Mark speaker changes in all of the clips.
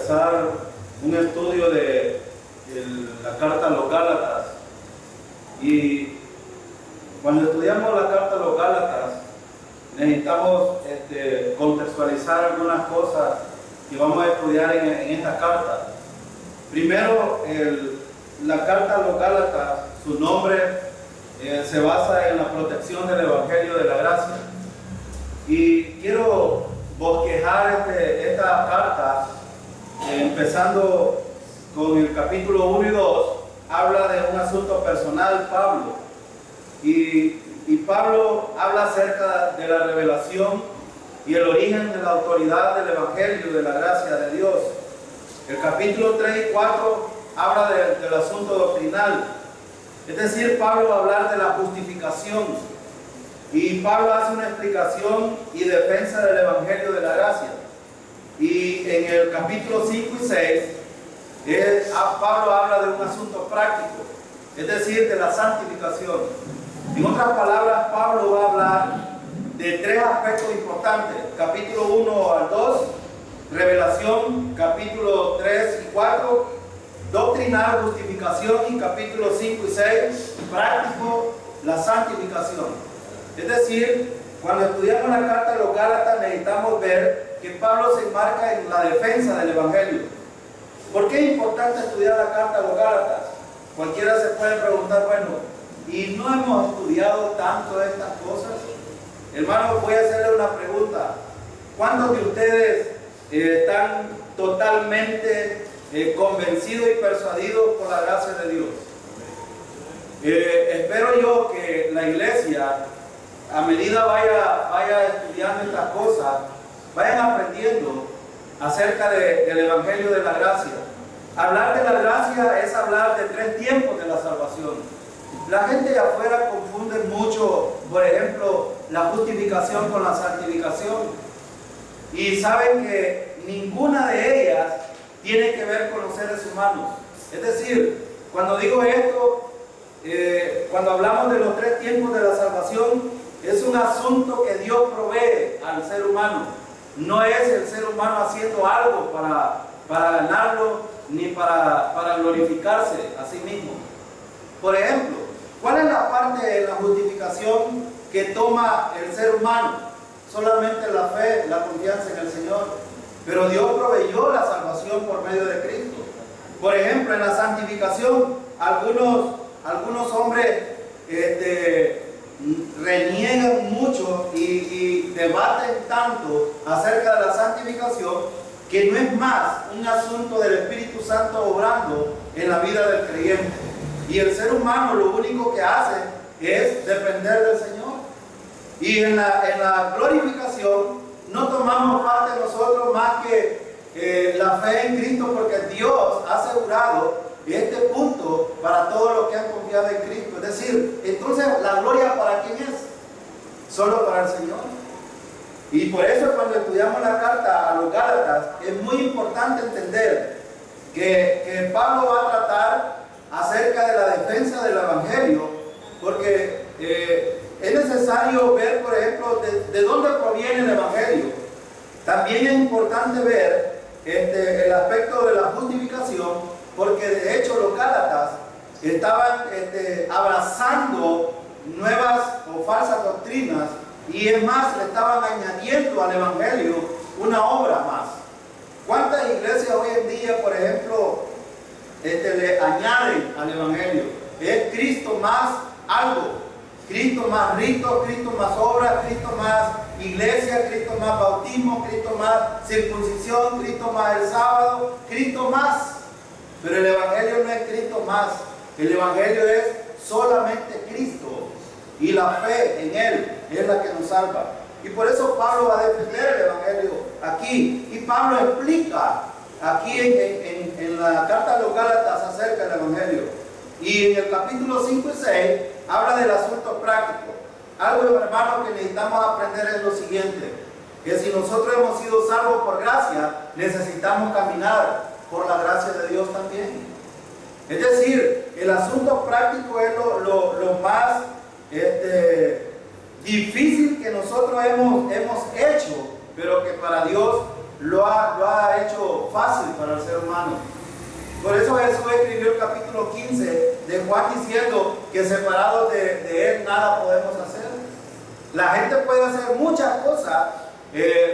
Speaker 1: empezar un estudio de la carta a los Gálatas. Y cuando estudiamos la carta a los Gálatas, necesitamos contextualizar algunas cosas que vamos a estudiar en esta carta. Primero, la carta a los Gálatas, su nombre se basa en la protección del Evangelio de la Gracia. Y quiero bosquejar esta carta, empezando con el capítulo 1 y 2, habla de un asunto personal, Pablo. Y Pablo habla acerca de la revelación y el origen de la autoridad del Evangelio de la gracia de Dios. El capítulo 3 y 4 habla del asunto doctrinal. Es decir, Pablo va a hablar de la justificación. Y Pablo hace una explicación y defensa del Evangelio de la gracia. Y en el capítulo 5 y 6, Pablo habla de un asunto práctico, es decir, de la santificación. En otras palabras, Pablo va a hablar de tres aspectos importantes: capítulo 1 al 2, revelación, capítulo 3 y 4, doctrinal, justificación, y capítulo 5 y 6, práctico, la santificación. Es decir, cuando estudiamos la carta a los Gálatas, necesitamos ver que Pablo se enmarca en la defensa del Evangelio. ¿Por qué es importante estudiar la carta a los Gálatas? Cualquiera se puede preguntar, bueno, ¿y no hemos estudiado tanto estas cosas? Hermanos, voy a hacerle una pregunta. ¿Cuántos de ustedes están totalmente convencidos y persuadidos por la gracia de Dios? Espero yo que la iglesia, a medida vaya estudiando estas cosas, vayan aprendiendo acerca del Evangelio de la gracia. Hablar de la gracia es hablar de tres tiempos de la salvación. La gente de afuera confunde mucho, por ejemplo, la justificación con la santificación. Y saben que ninguna de ellas tiene que ver con los seres humanos. Es decir, cuando digo esto, cuando hablamos de los tres tiempos de la salvación, es un asunto que Dios provee al ser humano. No es el ser humano haciendo algo para ganarlo, ni para glorificarse a sí mismo. Por ejemplo, ¿cuál es la parte de la justificación que toma el ser humano? Solamente la fe, la confianza en el Señor. Pero Dios proveyó la salvación por medio de Cristo. Por ejemplo, en la santificación, algunos hombres reniegan mucho y debaten tanto acerca de la santificación, que no es más un asunto del Espíritu Santo obrando en la vida del creyente. Y el ser humano lo único que hace es depender del Señor. Y en la glorificación no tomamos parte nosotros más que la fe en Cristo, porque Dios ha asegurado este punto para todos los que han confiado en Cristo. Es decir, entonces la gloria, ¿para quién es? Solo para el Señor. Y por eso, cuando estudiamos la carta a los Gálatas, es muy importante entender que Pablo va a tratar acerca de la defensa del Evangelio, porque es necesario ver, por ejemplo, de dónde proviene el Evangelio. También es importante ver el aspecto de la justificación, porque de hecho los Gálatas estaban abrazando nuevas o falsas doctrinas, y es más, le estaban añadiendo al Evangelio una obra más. ¿Cuántas iglesias hoy en día, por ejemplo, le añaden al Evangelio? Es Cristo más algo, Cristo más rito, Cristo más obras, Cristo más iglesia, Cristo más bautismo, Cristo más circuncisión, Cristo más el sábado, Cristo más. Pero el Evangelio no es Cristo más. El Evangelio es solamente Cristo, y la fe en Él es la que nos salva. Y por eso Pablo va a defender el Evangelio aquí. Y Pablo explica aquí en la carta a los Gálatas acerca del Evangelio. Y en el capítulo 5 y 6 habla del asunto práctico. Algo, hermanos, que necesitamos aprender es lo siguiente: que si nosotros hemos sido salvos por gracia, necesitamos caminar por la gracia de Dios también. Es decir, el asunto práctico es lo más difícil que nosotros hemos hecho, pero que para Dios lo ha hecho fácil para el ser humano. Por eso Jesús escribió el capítulo 15 de Juan diciendo que separados de Él nada podemos hacer. La gente puede hacer muchas cosas,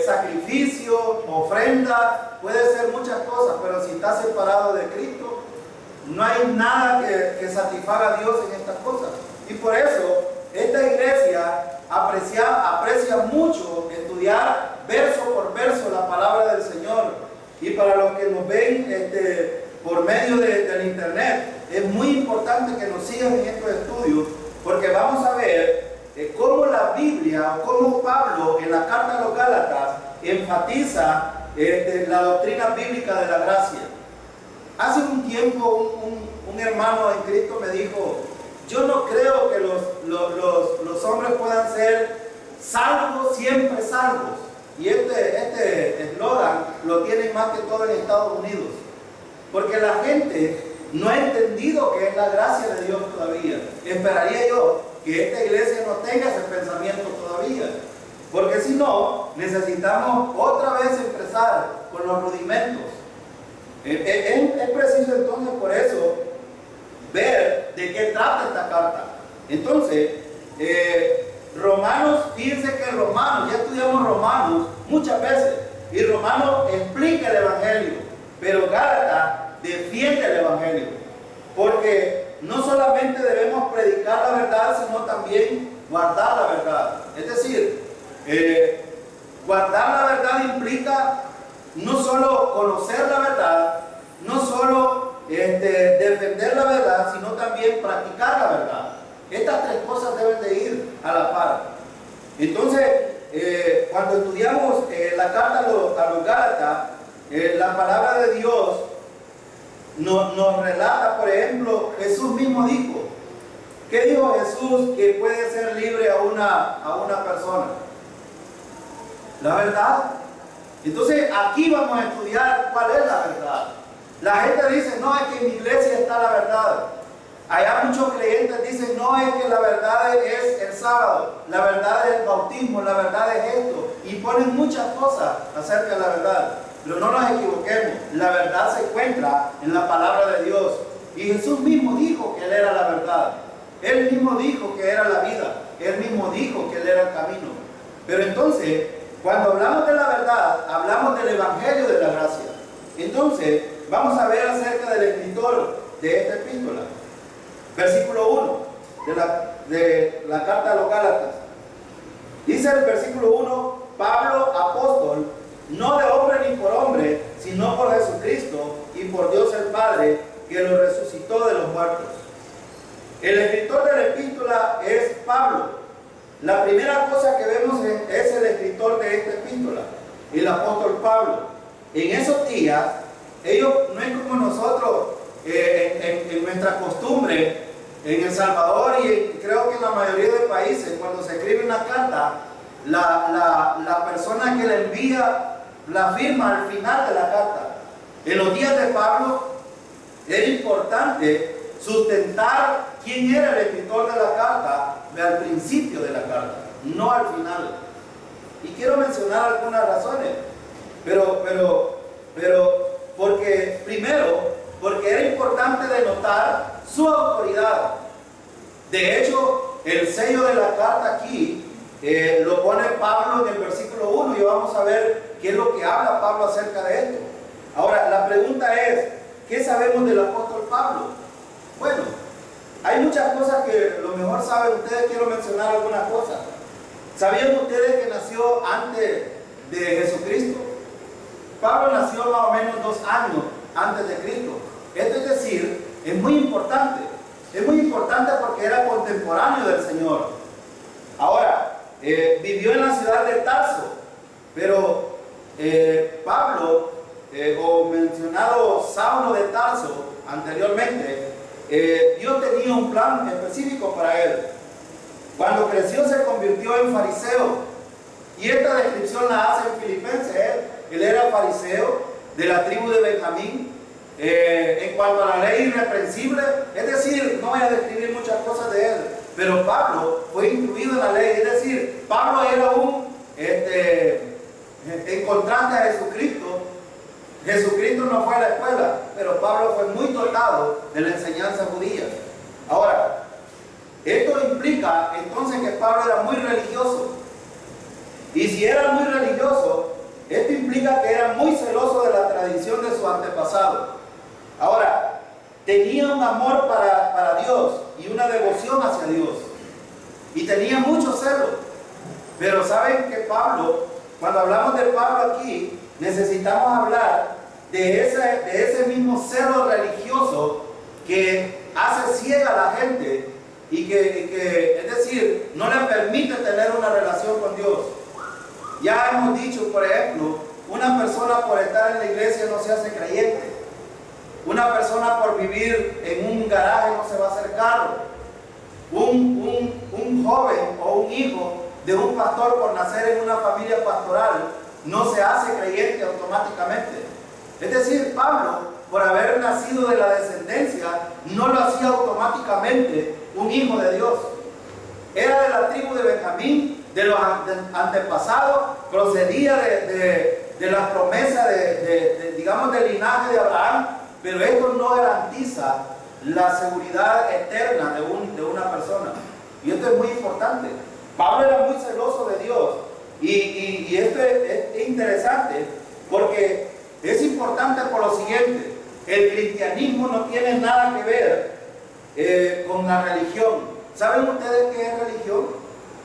Speaker 1: sacrificio, ofrenda, puede hacer muchas cosas, pero si está separado de Cristo, no hay nada que satisfaga a Dios en estas cosas. Y por eso esta iglesia aprecia mucho estudiar verso por verso la palabra del Señor. Y para los que nos ven por medio del internet, es muy importante que nos sigan en estos estudios, porque vamos a ver cómo la Biblia, o cómo Pablo en la carta a los Gálatas enfatiza la doctrina bíblica de la gracia. Hace un tiempo un hermano en Cristo me dijo: yo no creo que los hombres puedan ser salvos, siempre salvos. Y este eslogan lo tienen más que todo en Estados Unidos, porque la gente no ha entendido que es la gracia de Dios todavía. Esperaría yo que esta iglesia no tenga ese pensamiento todavía, porque si no, necesitamos otra vez empezar con los rudimentos. Es preciso entonces por eso ver de qué trata esta carta. Entonces, Romanos, fíjense que Romanos, ya estudiamos Romanos muchas veces, y Romanos explica el Evangelio, pero Gálatas defiende el Evangelio, porque no solamente debemos predicar la verdad, sino también guardar la verdad. Es decir, guardar la verdad implica no solo conocer la verdad, no solo defender la verdad, sino también practicar la verdad. Estas tres cosas deben de ir a la par. Entonces, cuando estudiamos la carta a los Gálatas, la palabra de Dios nos relata, por ejemplo, Jesús mismo dijo. ¿Qué dijo Jesús que puede ser libre a una persona? La verdad. Entonces, aquí vamos a estudiar cuál es la verdad. La gente dice: no, es que en mi iglesia está la verdad. Allá muchos creyentes dicen: no, es que la verdad es el sábado, la verdad es el bautismo, la verdad es esto. Y ponen muchas cosas acerca de la verdad. Pero no nos equivoquemos, la verdad se encuentra en la palabra de Dios. Y Jesús mismo dijo que Él era la verdad. Él mismo dijo que era la vida. Él mismo dijo que Él era el camino. Pero entonces, cuando hablamos de la verdad, hablamos del Evangelio de la gracia. Entonces, vamos a ver acerca del escritor de esta epístola. Versículo 1 de la carta a los Gálatas. Dice el versículo 1: Pablo, apóstol, no de hombre ni por hombre, sino por Jesucristo y por Dios el Padre, que lo resucitó de los muertos. El escritor de la epístola es Pablo. La primera cosa que vemos es el escritor de esta epístola, el apóstol Pablo. En esos días, ellos no es como nosotros en nuestra costumbre en El Salvador, y creo que en la mayoría de países, cuando se escribe una carta, la persona que la envía la firma al final de la carta. En los días de Pablo era importante sustentar quién era el escritor de la carta al principio de la carta, no al final. Y quiero mencionar algunas razones, pero porque era importante denotar su autoridad. De hecho, el sello de la carta aquí lo pone Pablo en el versículo 1, y vamos a ver qué es lo que habla Pablo acerca de esto. Ahora, la pregunta es: ¿qué sabemos del apóstol Pablo? Bueno, hay muchas cosas que a lo mejor saben ustedes. Quiero mencionar algunas cosas. ¿Sabían ustedes que nació antes de Jesucristo? Pablo nació más o menos 2 años antes de Cristo. Esto es decir, es muy importante. Es muy importante porque era contemporáneo del Señor. Ahora, vivió en la ciudad de Tarso, pero Pablo, o mencionado Saulo de Tarso anteriormente, Dios tenía un plan específico para él. Cuando creció se convirtió en fariseo, y esta descripción la hace en Filipenses. Él era fariseo de la tribu de Benjamín. En cuanto a la ley irreprensible, es decir, no voy a describir muchas cosas de él, pero Pablo fue incluido en la ley. Es decir, Pablo era en contraste a Jesucristo. Jesucristo no fue a la escuela, pero Pablo fue muy dotado de la enseñanza judía. Ahora, esto implica entonces que Pablo era muy religioso. Y si era muy religioso, esto implica que era muy celoso de la tradición de su antepasado. Ahora, tenía un amor para Dios y una devoción hacia Dios. Y tenía mucho celo. Pero saben que Pablo, cuando hablamos de Pablo aquí, necesitamos hablar de ese mismo celo religioso que hace ciega a la gente y que, es decir, no le permite tener una relación con Dios. Ya hemos dicho, por ejemplo, una persona por estar en la iglesia no se hace creyente. Una persona por vivir en un garaje no se va a hacer carro. Un joven o un hijo de un pastor por nacer en una familia pastoral no se hace creyente automáticamente. Es decir, Pablo, por haber nacido de la descendencia, no lo hacía automáticamente un hijo de Dios. Era de la tribu de Benjamín, de los antepasados, procedía de la promesa digamos, del linaje de Abraham, pero esto no garantiza la seguridad eterna de una persona. Y esto es muy importante. Pablo era muy celoso de Dios. Y esto es interesante porque es importante por lo siguiente. El cristianismo no tiene nada que ver con la religión. ¿Saben ustedes qué es religión?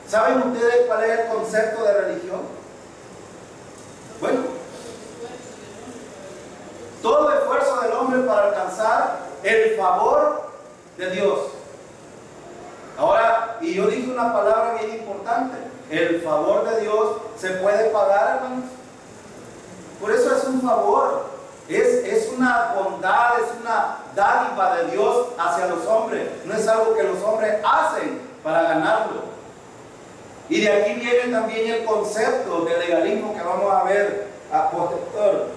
Speaker 1: ¿Saben ustedes cuál es el concepto de religión? Bueno, todo esfuerzo del hombre para alcanzar el favor de Dios. Ahora, y yo dije una palabra bien importante: el favor de Dios se puede pagar, hermanos. Por eso es un favor. Es una bondad, es una dádiva de Dios hacia los hombres. No es algo que los hombres hacen para ganarlo. Y de aquí viene también el concepto de legalismo que vamos a ver a posterior.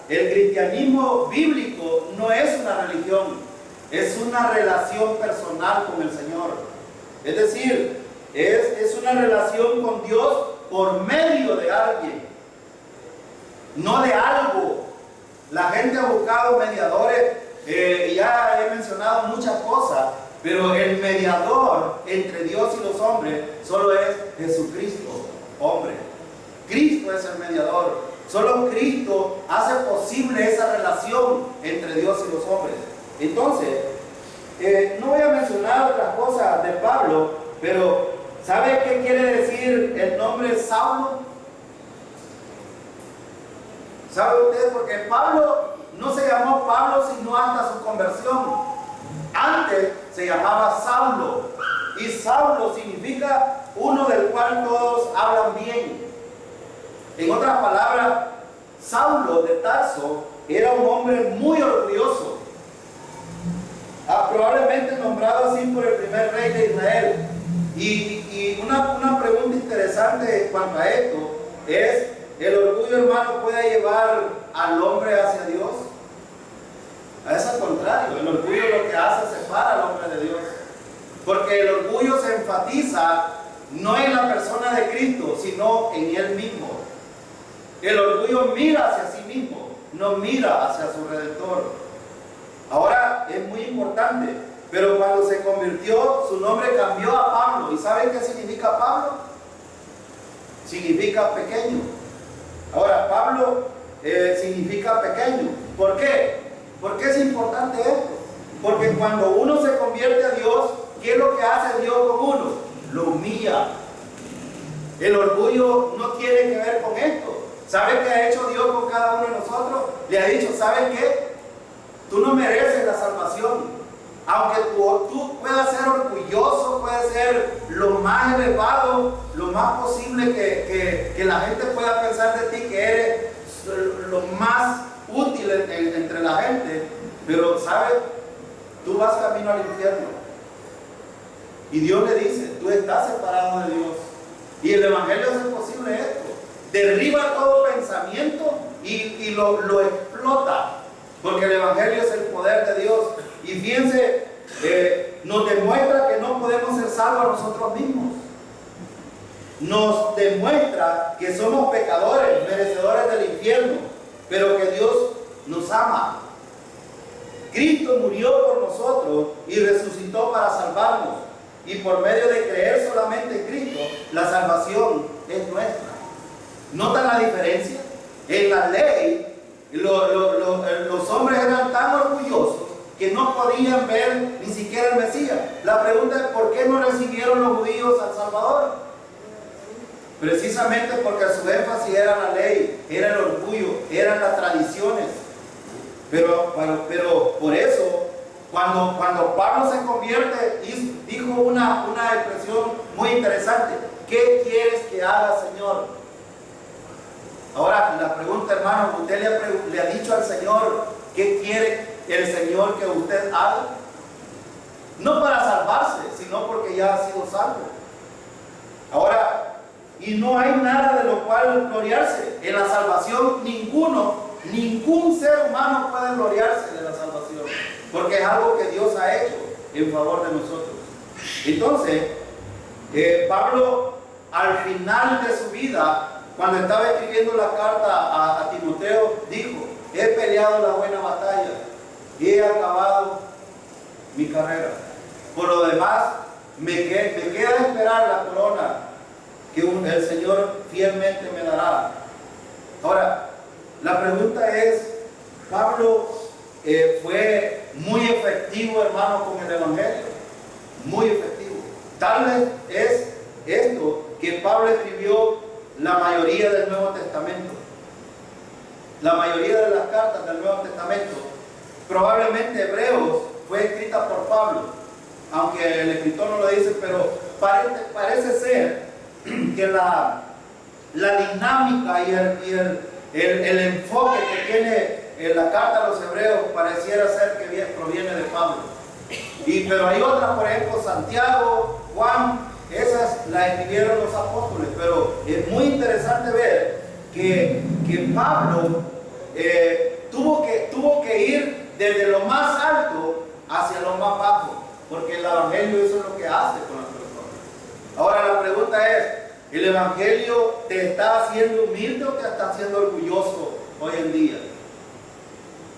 Speaker 1: El cristianismo bíblico no es una religión, es una relación personal con el Señor. Es decir, es una relación con Dios por medio de alguien, no de algo. La gente ha buscado mediadores, ya he mencionado muchas cosas, pero el mediador entre Dios y los hombres solo es Jesucristo, hombre. Cristo es el mediador. Solo Cristo hace posible esa relación entre Dios y los hombres. Entonces, no voy a mencionar otras cosas de Pablo, pero ¿sabe qué quiere decir el nombre Saulo? ¿Sabe usted? Porque Pablo no se llamó Pablo sino hasta su conversión. Antes se llamaba Saulo, y Saulo significa uno del cual todos hablan bien. En otras palabras, Saulo de Tarso era un hombre muy orgulloso, probablemente nombrado así por el primer rey de Israel. Y una pregunta interesante en cuanto a esto es: ¿el orgullo, hermano, puede llevar al hombre hacia Dios? Es al contrario, el orgullo lo que hace es separar al hombre de Dios. Porque el orgullo se enfatiza no en la persona de Cristo, sino en Él mismo. El orgullo mira hacia sí mismo, no mira hacia su Redentor. Ahora, es muy importante, pero cuando se convirtió, su nombre cambió a Pablo. ¿Y saben qué significa Pablo? Significa pequeño. Ahora, Pablo significa pequeño. ¿Por qué? ¿Por qué es importante esto? Porque cuando uno se convierte a Dios, ¿qué es lo que hace Dios con uno? Lo humilla. El orgullo no tiene que ver con esto. ¿Sabe qué ha hecho Dios con cada uno de nosotros? Le ha dicho: ¿sabes qué? Tú no mereces la salvación. Aunque tú puedas ser orgulloso, puedes ser lo más elevado, lo más posible que la gente pueda pensar de ti, que eres lo más útil entre la gente, pero ¿sabes? Tú vas camino al infierno. Y Dios le dice: tú estás separado de Dios. Y el Evangelio hace posible esto. Derriba todo pensamiento y lo explota. Porque el Evangelio es el poder de Dios. Y fíjense, nos demuestra que no podemos ser salvos nosotros mismos. nos demuestra que somos pecadores, merecedores del infierno, pero que Dios nos ama. Cristo murió por nosotros y resucitó para salvarnos. Y por medio de creer solamente en Cristo, la salvación es nuestra. ¿Notan la diferencia? En la ley, los hombres eran tan orgullosos que no podían ver ni siquiera el Mesías. La pregunta es, ¿por qué no recibieron los judíos al Salvador? Precisamente porque su énfasis era la ley, era el orgullo, eran las tradiciones. Pero por eso, cuando Pablo se convierte, dijo una expresión muy interesante: ¿qué quieres que haga, Señor? Ahora, la pregunta, hermano, ¿usted le ha dicho al Señor qué quiere el Señor que usted haga? No para salvarse, sino porque ya ha sido salvo. Ahora, y no hay nada de lo cual gloriarse. En la salvación ningún ser humano puede gloriarse de la salvación, porque es algo que Dios ha hecho en favor de nosotros. Entonces, Pablo, al final de su vida, cuando estaba escribiendo la carta a Timoteo, dijo: he peleado la buena batalla, he acabado mi carrera. Por lo demás, me queda esperar la corona que el Señor fielmente me dará. Ahora, la pregunta es, ¿Pablo fue muy efectivo, hermano, con el Evangelio? Muy efectivo. Tal vez es esto que Pablo escribió la mayoría del Nuevo Testamento. La mayoría de las cartas del Nuevo Testamento, probablemente Hebreos, fue escrita por Pablo, aunque el escritor no lo dice, pero parece ser que la dinámica y el enfoque que tiene la carta a los Hebreos pareciera ser que proviene de Pablo. Pero hay otras, por ejemplo, Santiago, Juan, esas las escribieron los apóstoles. Pero es muy interesante ver que Pablo tuvo que ir desde lo más alto hacia lo más bajo, porque el Evangelio eso es lo que hace con las personas. Ahora la pregunta es, ¿el Evangelio te está haciendo humilde o te está haciendo orgulloso hoy en día?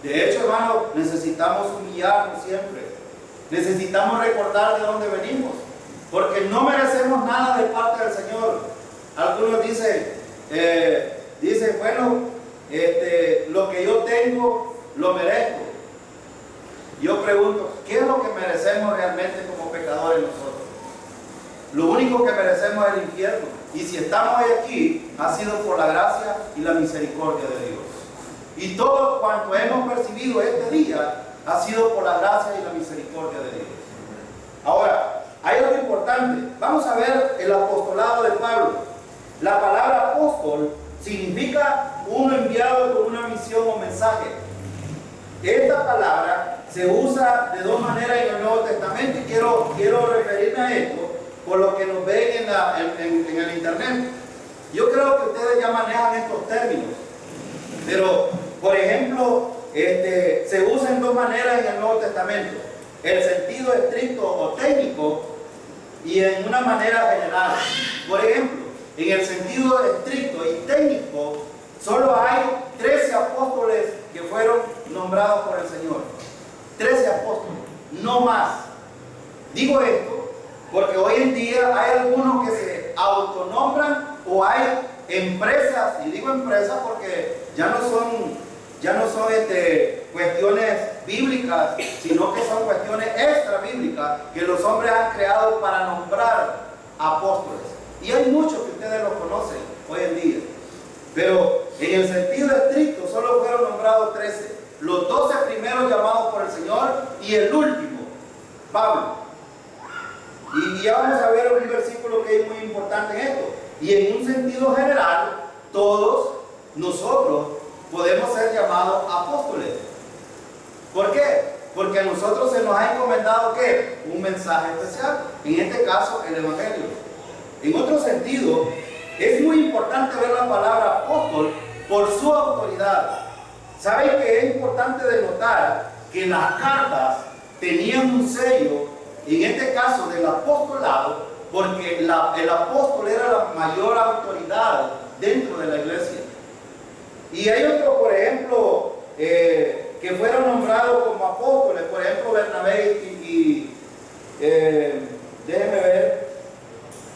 Speaker 1: De hecho, hermano, necesitamos humillarnos siempre. Necesitamos recordar de dónde venimos, porque no merecemos nada de parte del Señor. Algunos dicen, bueno, lo que yo tengo, lo merezco. Yo pregunto, ¿qué es lo que merecemos realmente como pecadores nosotros? Lo único que merecemos es el infierno. Y si estamos hoy aquí, ha sido por la gracia y la misericordia de Dios. Y todo cuanto hemos percibido este día ha sido por la gracia y la misericordia de Dios. Ahora, hay algo importante. Vamos a ver el apostolado de Pablo. La palabra apóstol significa uno enviado con una misión o mensaje. Esta palabra se usa de dos maneras en el Nuevo Testamento y quiero referirme a esto por lo que nos ven en el internet. Yo creo que ustedes ya manejan estos términos, pero por ejemplo se usa en dos maneras en el Nuevo Testamento: el sentido estricto o técnico y en una manera general. Por ejemplo, en el sentido estricto y técnico, solo hay 13 apóstoles que fueron nombrados por el Señor. 13 apóstoles, no más. Digo esto porque hoy en día hay algunos que se autonombran, o hay empresas, y digo empresas porque ya no son cuestiones bíblicas, sino que son cuestiones extra bíblicas que los hombres han creado para nombrar apóstoles. Y hay muchos que ustedes los conocen hoy en día. Pero en el sentido estricto solo fueron nombrados 13. Los 12 primeros llamados por el Señor y el último, Pablo. Y ya vamos a ver un versículo que es muy importante en esto. Y en un sentido general, todos nosotros podemos ser llamados apóstoles. ¿Por qué? Porque a nosotros se nos ha encomendado ¿qué? Un mensaje especial. En este caso, el Evangelio. En otro sentido, es muy importante ver la palabra apóstol por su autoridad. ¿Saben que es importante denotar que las cartas tenían un sello, en este caso del apostolado, porque el apóstol era la mayor autoridad dentro de la iglesia. Y hay otros, por ejemplo, que fueron nombrados como apóstoles, por ejemplo Bernabé déjenme ver,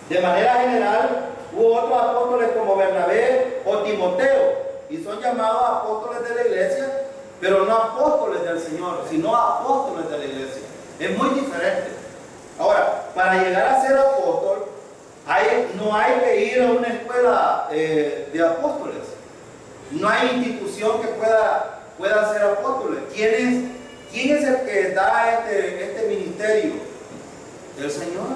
Speaker 1: de manera general hubo otros apóstoles como Bernabé o Timoteo, y son llamados apóstoles de la iglesia, pero no apóstoles del Señor, sino apóstoles de la iglesia. Es muy diferente. Ahora, para llegar a ser apóstol, no hay que ir a una escuela de apóstoles. No hay institución que pueda ser apóstoles. ¿Quién es el que da este ministerio? El Señor.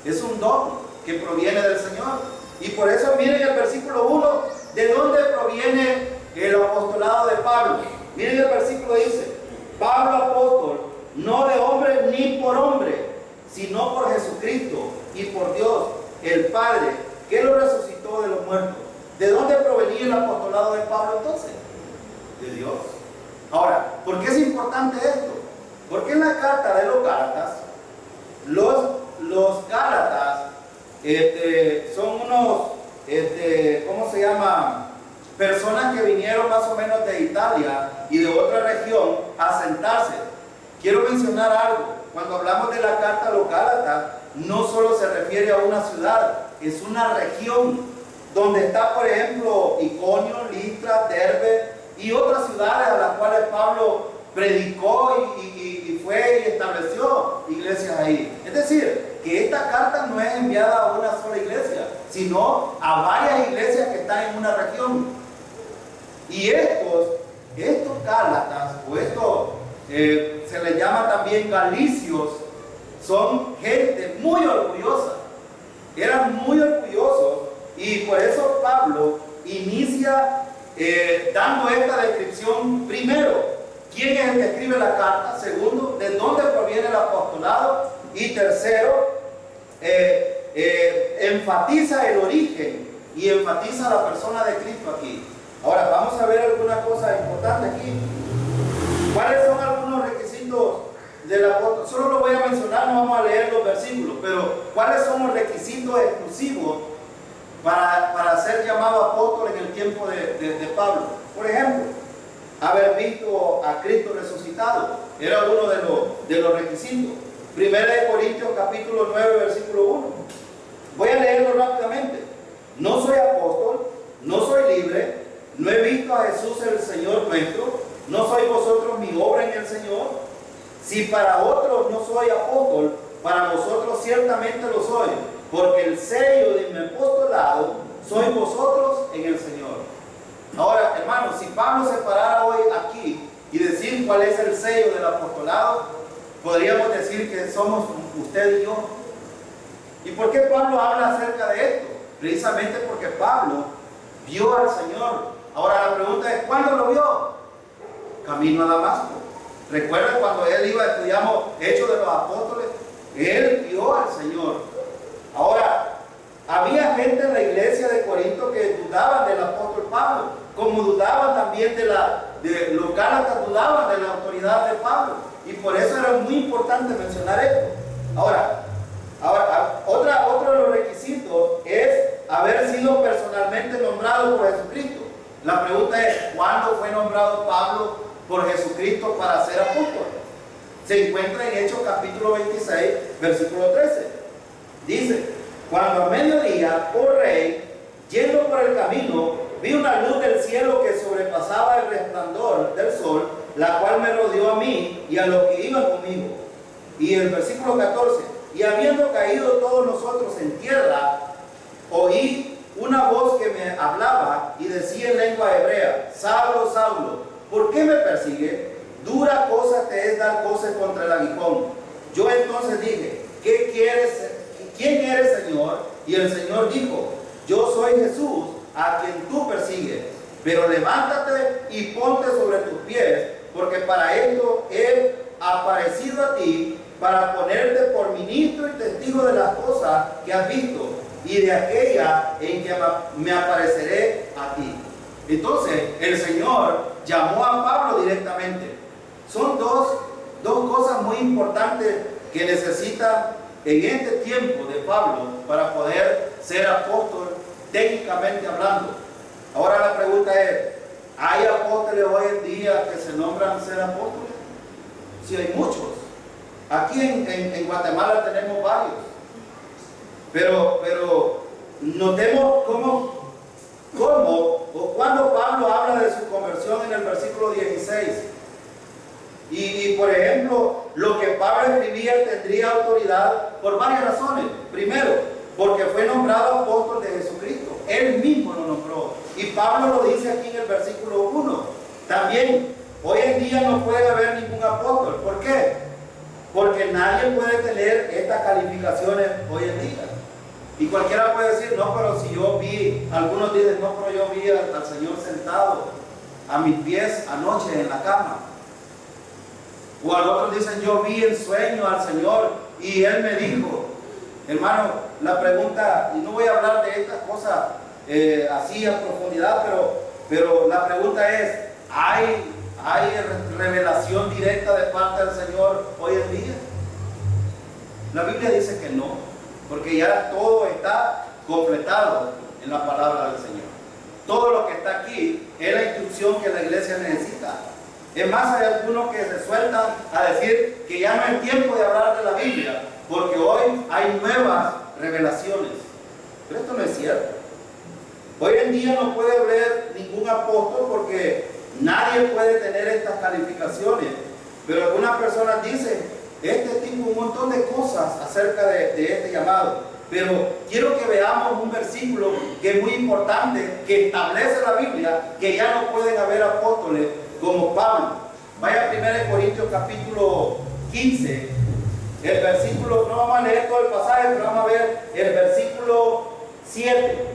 Speaker 1: Es un don que proviene del Señor. Y por eso miren el versículo 1, ¿de dónde proviene el apostolado de Pablo? Miren el versículo, dice: Pablo apóstol, no de hombre ni por hombre, sino por Jesucristo y por Dios, el Padre, que lo resucitó de los muertos. ¿De dónde provenía el apostolado de Pablo entonces? De Dios. Ahora, ¿por qué es importante esto? Porque en la carta de los Gálatas, los Gálatas son unos, ¿cómo se llama? Personas que vinieron más o menos de Italia y de otra región a asentarse. Quiero mencionar algo. Cuando hablamos de la carta a los Gálatas, no solo se refiere a una ciudad, es una región donde está, por ejemplo, Iconio, Listra, Derbe y otras ciudades a las cuales Pablo predicó y fue y estableció iglesias ahí. Es decir, que esta carta no es enviada a una sola iglesia, sino a varias iglesias que están en una región. Y estos Gálatas, o estos se les llama también galicios, son gente muy orgullosa. Eran muy orgullosos, y por eso Pablo inicia dando esta descripción. Primero, ¿quién es el que escribe la carta? Segundo, ¿de dónde proviene el apostolado? Y tercero, enfatiza el origen y enfatiza la persona de Cristo aquí. Ahora vamos a ver alguna cosa importante aquí. ¿Cuáles son algunos requisitos del apóstol? Solo lo voy a mencionar, no vamos a leer los versículos, pero ¿cuáles son los requisitos exclusivos para ser llamado apóstol en el tiempo de Pablo? Por ejemplo, haber visto a Cristo resucitado era uno de los requisitos. Primera de Corintios capítulo 9 versículo 1. Voy a leerlo rápidamente. No soy apóstol, no soy libre, no he visto a Jesús el Señor nuestro, no sois vosotros mi obra en el Señor. Si para otros no soy apóstol, para vosotros ciertamente lo soy, porque el sello de mi apostolado sois vosotros en el Señor. Ahora, hermanos, si Pablo se parara hoy aquí y decir cuál es el sello del apostolado, podríamos decir que somos usted y yo. ¿Y por qué Pablo habla acerca de esto? Precisamente porque Pablo vio al Señor. Ahora la pregunta es, ¿cuándo lo vio? Camino a Damasco. Recuerden cuando él iba, estudiamos Hechos de los Apóstoles, él vio al Señor. Ahora, había gente en la iglesia de Corinto que dudaban del apóstol Pablo, como dudaban también de los Gálatas, dudaban de la autoridad de Pablo, y por eso era muy importante mencionar esto. Ahora otro de los requisitos es haber sido personalmente nombrado por Jesucristo. La pregunta es, ¿cuándo fue nombrado Pablo por Jesucristo para ser apóstol? Se encuentra en Hechos capítulo 26, versículo 13. Dice: cuando a mediodía, oh rey, yendo por el camino, vi una luz del cielo que sobrepasaba el resplandor del sol, la cual me rodeó a mí y a los que iban conmigo. Y el versículo 14: y habiendo caído todos nosotros en tierra, oí una voz que me hablaba y decía en lengua hebrea: Saulo, Saulo, ¿por qué me persigue? Dura cosa te es dar cosas contra el aguijón. Yo entonces dije: ¿qué quieres? ¿Quién eres, Señor? Y el Señor dijo: yo soy Jesús, a quien tú persigues. Pero levántate y ponte sobre tus pies, porque para esto he aparecido a ti, para ponerte por ministro y testigo de las cosas que has visto, y de aquella en que me apareceré a ti. Entonces, el Señor llamó a Pablo directamente. Son dos cosas muy importantes que necesita en este tiempo de Pablo para poder ser apóstol técnicamente hablando. Ahora la pregunta es, ¿hay apóstoles hoy en día que se nombran ser apóstoles? Sí, hay muchos. Aquí en Guatemala tenemos varios. Pero notemos cómo o cuando Pablo habla de su conversión en el versículo 16. Y por ejemplo, lo que Pablo escribía tendría autoridad por varias razones. Primero, porque fue nombrado apóstol de Jesucristo. Él mismo lo nombró. Y Pablo lo dice aquí en el versículo 1. También, hoy en día no puede haber ningún apóstol. ¿Por qué? Porque nadie puede tener estas calificaciones hoy en día. Y cualquiera puede decir, no, pero si yo vi, algunos dicen, no, pero yo vi al Señor sentado a mis pies anoche en la cama. O a otros dicen, yo vi en sueño al Señor y Él me dijo. Hermano, la pregunta, y no voy a hablar de estas cosas así a profundidad, pero la pregunta es, ¿hay revelación directa de parte del Señor hoy en día? La Biblia dice que no, porque ya todo está completado en la palabra del Señor. Todo lo que está aquí es la instrucción que la iglesia necesita. Es más, hay algunos que se sueltan a decir que ya no es tiempo de hablar de la Biblia, porque hoy hay nuevas revelaciones. Pero esto no es cierto. Hoy en día no puede haber ningún apóstol porque nadie puede tener estas calificaciones. Pero algunas personas dicen este tipo un montón de cosas acerca de este llamado. Pero quiero que veamos un versículo que es muy importante, que establece la Biblia que ya no pueden haber apóstoles como Pablo. Vaya a 1 Corintios capítulo 15, el versículo, no vamos a leer todo el pasaje, pero vamos a ver el versículo 7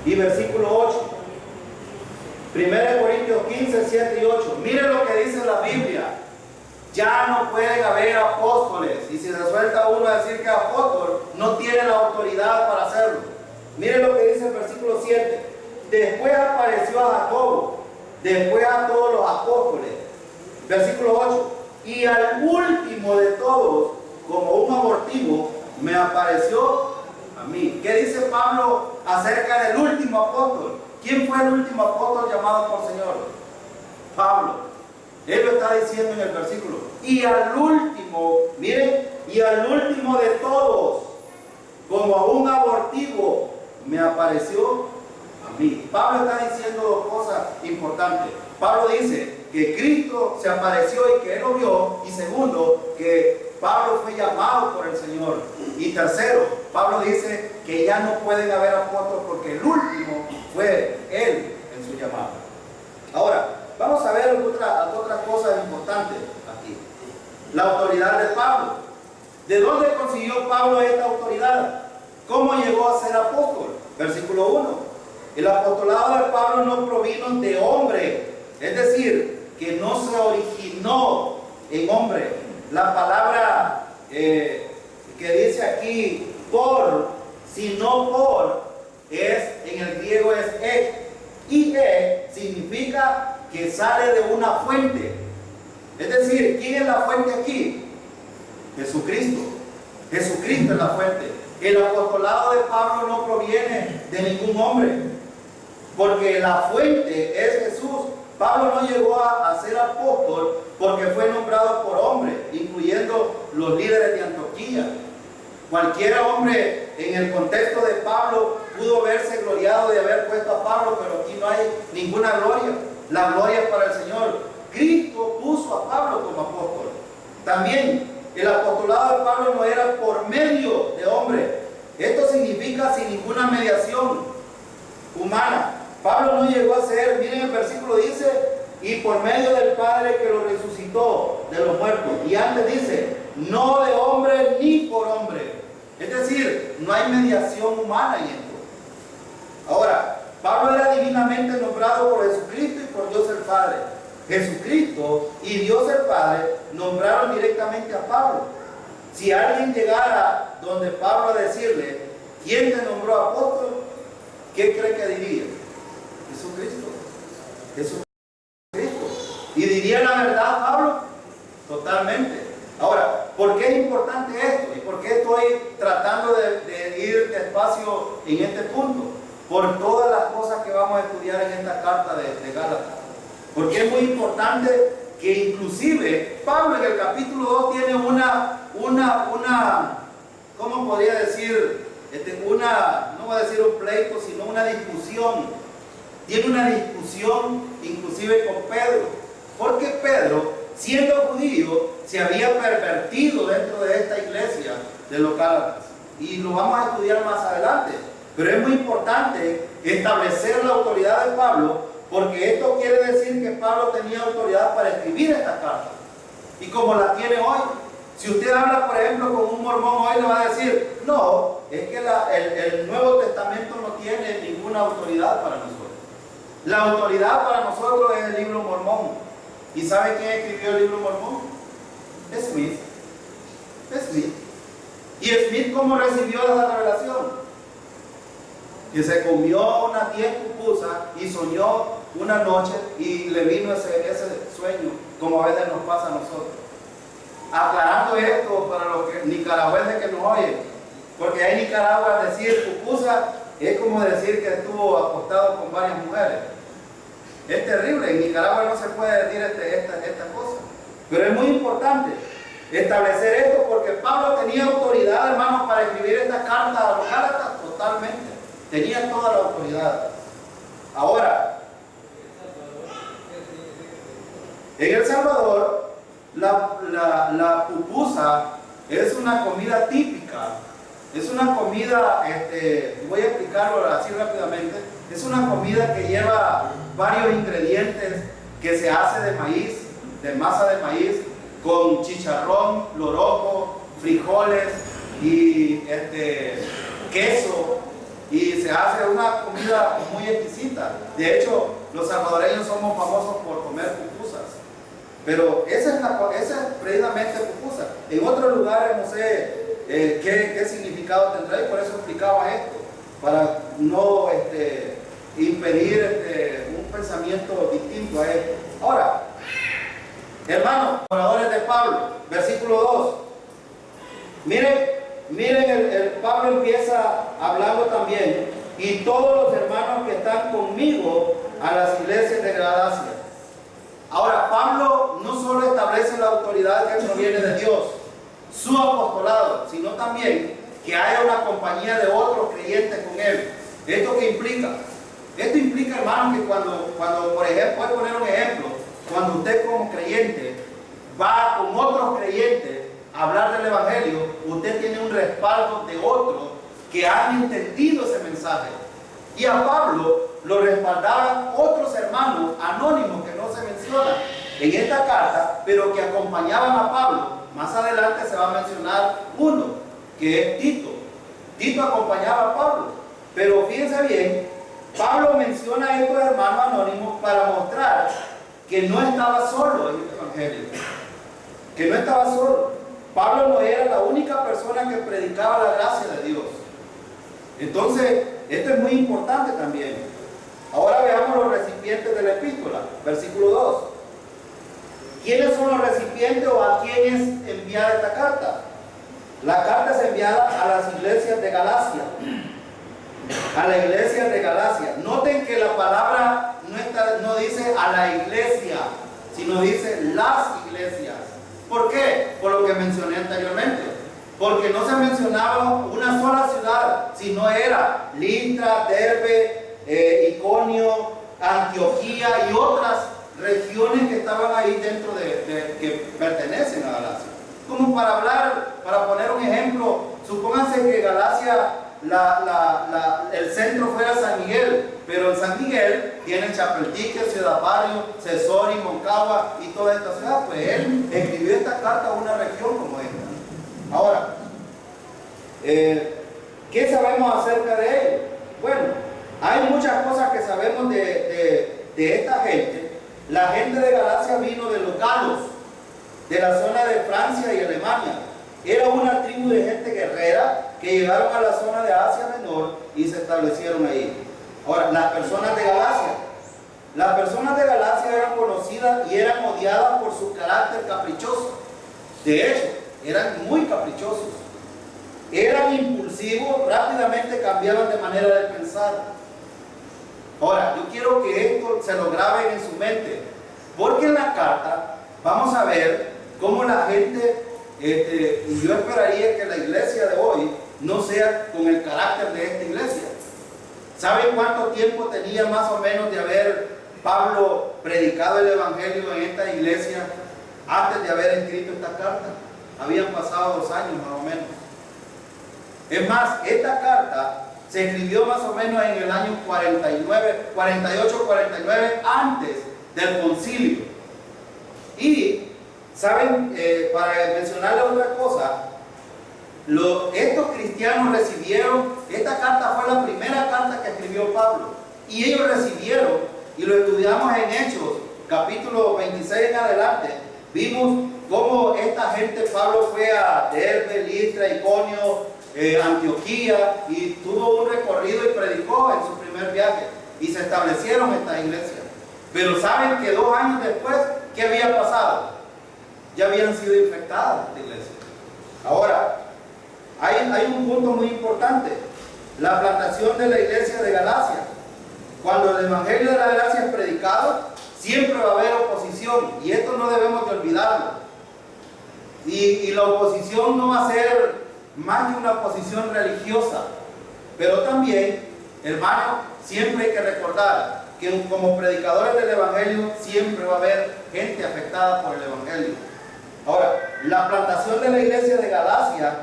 Speaker 1: y versículo 8. 1 Corintios 15, 7 y 8. Miren lo que dice la Biblia. Ya no pueden haber apóstoles. Y si se suelta uno a decir que es apóstol, no tiene la autoridad para hacerlo. Miren lo que dice el versículo 7. Después apareció a Jacobo, después a todos los apóstoles. Versículo 8. Y al último de todos, como un abortivo, me apareció a mí. ¿Qué dice Pablo acerca del último apóstol? ¿Quién fue el último apóstol llamado por el Señor? Pablo. Él lo está diciendo en el versículo. Y al último, miren, y al último de todos, como a un abortivo, me apareció a mí. Pablo está diciendo dos cosas importantes. Pablo dice que Cristo se apareció y que Él lo vio. Y segundo, que Pablo fue llamado por el Señor. Y tercero, Pablo dice que ya no pueden haber apóstoles porque el último fue Él en su llamado. Ahora, vamos a ver otras cosas importantes aquí. La autoridad de Pablo. ¿De dónde consiguió Pablo esta autoridad? ¿Cómo llegó a ser apóstol? Versículo 1. El apostolado de Pablo no provino de hombre, es decir, que no se originó en hombre. La palabra que dice aquí por, sino por, en el griego es ek. Y ek significa que sale de una fuente. Es decir, ¿quién es la fuente aquí? Jesucristo. Jesucristo es la fuente. El apostolado de Pablo no proviene de ningún hombre, porque la fuente es Jesús. Pablo no llegó a ser apóstol porque fue nombrado por hombres, incluyendo los líderes de Antioquía. Cualquier hombre en el contexto de Pablo pudo verse gloriado de haber puesto a Pablo, pero aquí no hay ninguna gloria. La gloria es para el Señor. Cristo puso a Pablo como apóstol. También el apostolado de Pablo no era por medio de hombre. Esto significa sin ninguna mediación humana. Pablo no llegó a ser, miren el versículo dice, y por medio del Padre que lo resucitó de los muertos. Y antes dice, no de hombre ni por hombre. Es decir, no hay mediación humana en esto. Ahora, Pablo era divinamente nombrado por Jesucristo y por Dios el Padre. Jesucristo y Dios el Padre nombraron directamente a Pablo. Si alguien llegara donde Pablo a decirle, ¿quién te nombró apóstol? ¿Qué cree que diría? Jesucristo. Jesucristo. ¿Y diría la verdad Pablo? Totalmente. Ahora, ¿por qué es importante esto? ¿Y por qué estoy tratando de ir despacio en este punto? Por todas las cosas que vamos a estudiar en esta carta de Gálatas. Porque es muy importante que inclusive Pablo en el capítulo 2 tiene ¿cómo podría decir? No voy a decir un pleito, sino una discusión. Tiene una discusión inclusive con Pedro. Porque Pedro, siendo judío, se había pervertido dentro de esta iglesia de los Gálatas. Y lo vamos a estudiar más adelante. Pero es muy importante establecer la autoridad de Pablo, porque esto quiere decir que Pablo tenía autoridad para escribir esta carta. Y como la tiene hoy, si usted habla, por ejemplo, con un mormón hoy, le va a decir, no, es que el Nuevo Testamento no tiene ninguna autoridad para nosotros. La autoridad para nosotros es el libro mormón. ¿Y sabe quién escribió el libro mormón? Smith. Smith. ¿Y Smith cómo recibió esa revelación? Que se comió una 10 pupusas y soñó una noche y le vino ese sueño, como a veces nos pasa a nosotros. Aclarando esto para los nicaragüenses que nos oyen, porque ahí en Nicaragua decir pupusa es como decir que estuvo acostado con varias mujeres. Es terrible, en Nicaragua no se puede decir esta cosa. Pero es muy importante establecer esto, porque Pablo tenía autoridad, hermanos, para escribir esta carta a los Gálatas totalmente. Tenía toda la autoridad. Ahora, en El Salvador, la pupusa es una comida típica. Es una comida, voy a explicarlo así rápidamente. Es una comida que lleva varios ingredientes, que se hace de maíz, de masa de maíz, con chicharrón, loroco, frijoles y queso. Y se hace una comida muy exquisita. De hecho, los salvadoreños somos famosos por comer pupusas. Pero esa es precisamente pupusa. En otros lugares no sé qué significado tendrá, y por eso explicaba esto, para no impedir un pensamiento distinto a esto. Ahora, hermanos, oradores de Pablo, versículo 2. Miren, Pablo empieza hablando también, y todos los hermanos que están conmigo a las iglesias de Galacia. Ahora, Pablo no solo establece la autoridad que proviene de Dios, su apostolado, sino también que haya una compañía de otros creyentes con él. ¿Esto qué implica? Esto implica, hermanos, que cuando por ejemplo, voy a poner un ejemplo, cuando usted como creyente va con otros creyentes a hablar del Evangelio, usted tiene un respaldo de otros que han entendido ese mensaje. Y a Pablo lo respaldaban otros hermanos anónimos que no se mencionan en esta carta, pero que acompañaban a Pablo. Más adelante se va a mencionar uno, que es Tito. Tito acompañaba a Pablo. Pero fíjense bien, Pablo menciona a estos hermanos anónimos para mostrar que no estaba solo en el Evangelio. Que no estaba solo. Pablo no era la única persona que predicaba la gracia de Dios. Entonces, esto es muy importante también. Ahora veamos los recipientes de la epístola, versículo 2. ¿Quiénes son los recipientes o a quién es enviada esta carta? La carta es enviada a las iglesias de Galacia. A la iglesia de Galacia. Noten que la palabra no dice a la iglesia, sino dice las iglesias. ¿Por qué? Por lo que mencioné anteriormente. Porque no se mencionaba una sola ciudad, sino era Listra, Derbe, Iconio, Antioquía y otras regiones que estaban ahí dentro que pertenecen a Galacia. Como para poner un ejemplo, supónganse que Galacia, el centro fuera San Miguel, pero en San Miguel tienen Chapeltique, Ciudad Barrio, Cesori, Moncagua y toda esta ciudad. Pues él escribió esta carta a una región como esta. Ahora, ¿qué sabemos acerca de él? Bueno, hay muchas cosas que sabemos de esta gente. La gente de Galacia vino de los galos, de la zona de Francia y Alemania. Era una tribu de gente guerrera que llegaron a la zona de Asia Menor y se establecieron ahí. Ahora, las personas de Galacia eran conocidas y eran odiadas por su carácter caprichoso. De hecho, eran muy caprichosos, eran impulsivos, rápidamente cambiaban de manera de pensar. Ahora, yo quiero que esto se lo graben en su mente, porque en la carta vamos a ver cómo la gente, y yo esperaría que la iglesia de hoy no sea con el carácter de esta iglesia. ¿Saben cuánto tiempo tenía más o menos de haber Pablo predicado el evangelio en esta iglesia antes de haber escrito esta carta? Habían pasado 2 años más o menos. Es más, esta carta se escribió más o menos en el año 48-49 antes del concilio. Y, ¿saben? Para mencionarles otra cosa, estos cristianos recibieron, esta carta fue la primera carta que escribió Pablo, y ellos recibieron, y lo estudiamos en Hechos, capítulo 26 en adelante, vimos cómo esta gente, Pablo fue a Derbe, Listra, Iconio, Antioquía, y tuvo un recorrido y predicó en su primer viaje, y se establecieron estas iglesias. Pero saben que 2 años después, ¿qué había pasado? Ya habían sido infectadas las iglesias. Ahora, hay un punto muy importante: la plantación de la iglesia de Galacia. Cuando el evangelio de la gracia es predicado, siempre va a haber oposición, y esto no debemos de olvidarlo. Y la oposición no va a ser más que una oposición religiosa, pero también, hermano, siempre hay que recordar que como predicadores del evangelio siempre va a haber gente afectada por el evangelio. Ahora, la plantación de la iglesia de Galacia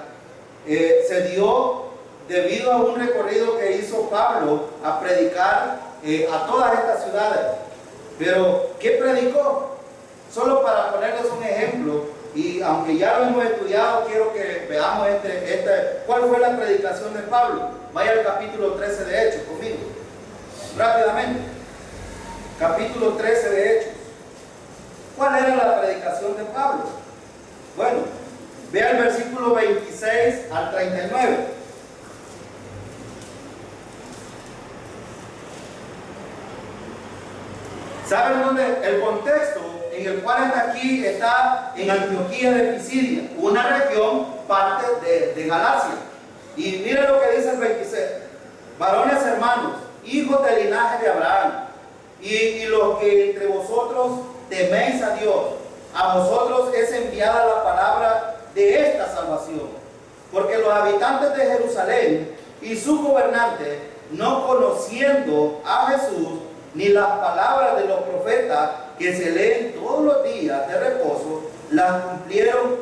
Speaker 1: se dio debido a un recorrido que hizo Pablo a predicar a todas estas ciudades. Pero, ¿qué predicó? Solo para ponerles un ejemplo, y aunque ya lo hemos estudiado, quiero que veamos cuál fue la predicación de Pablo. Vaya al capítulo 13 de Hechos conmigo, rápidamente. Capítulo 13 de Hechos. ¿Cuál era la predicación de Pablo? Bueno, vea el versículo 26 al 39. ¿Saben dónde? El contexto en el cual está aquí está en Antioquía de Pisidia, una región parte de Galacia. Y miren lo que dice el 26. Varones hermanos, hijos del linaje de Abraham, y los que entre vosotros teméis a Dios, a vosotros es enviada la palabra de esta salvación. Porque los habitantes de Jerusalén y sus gobernantes, no conociendo a Jesús, ni las palabras de los profetas que se leen todos los días de reposo, las cumplieron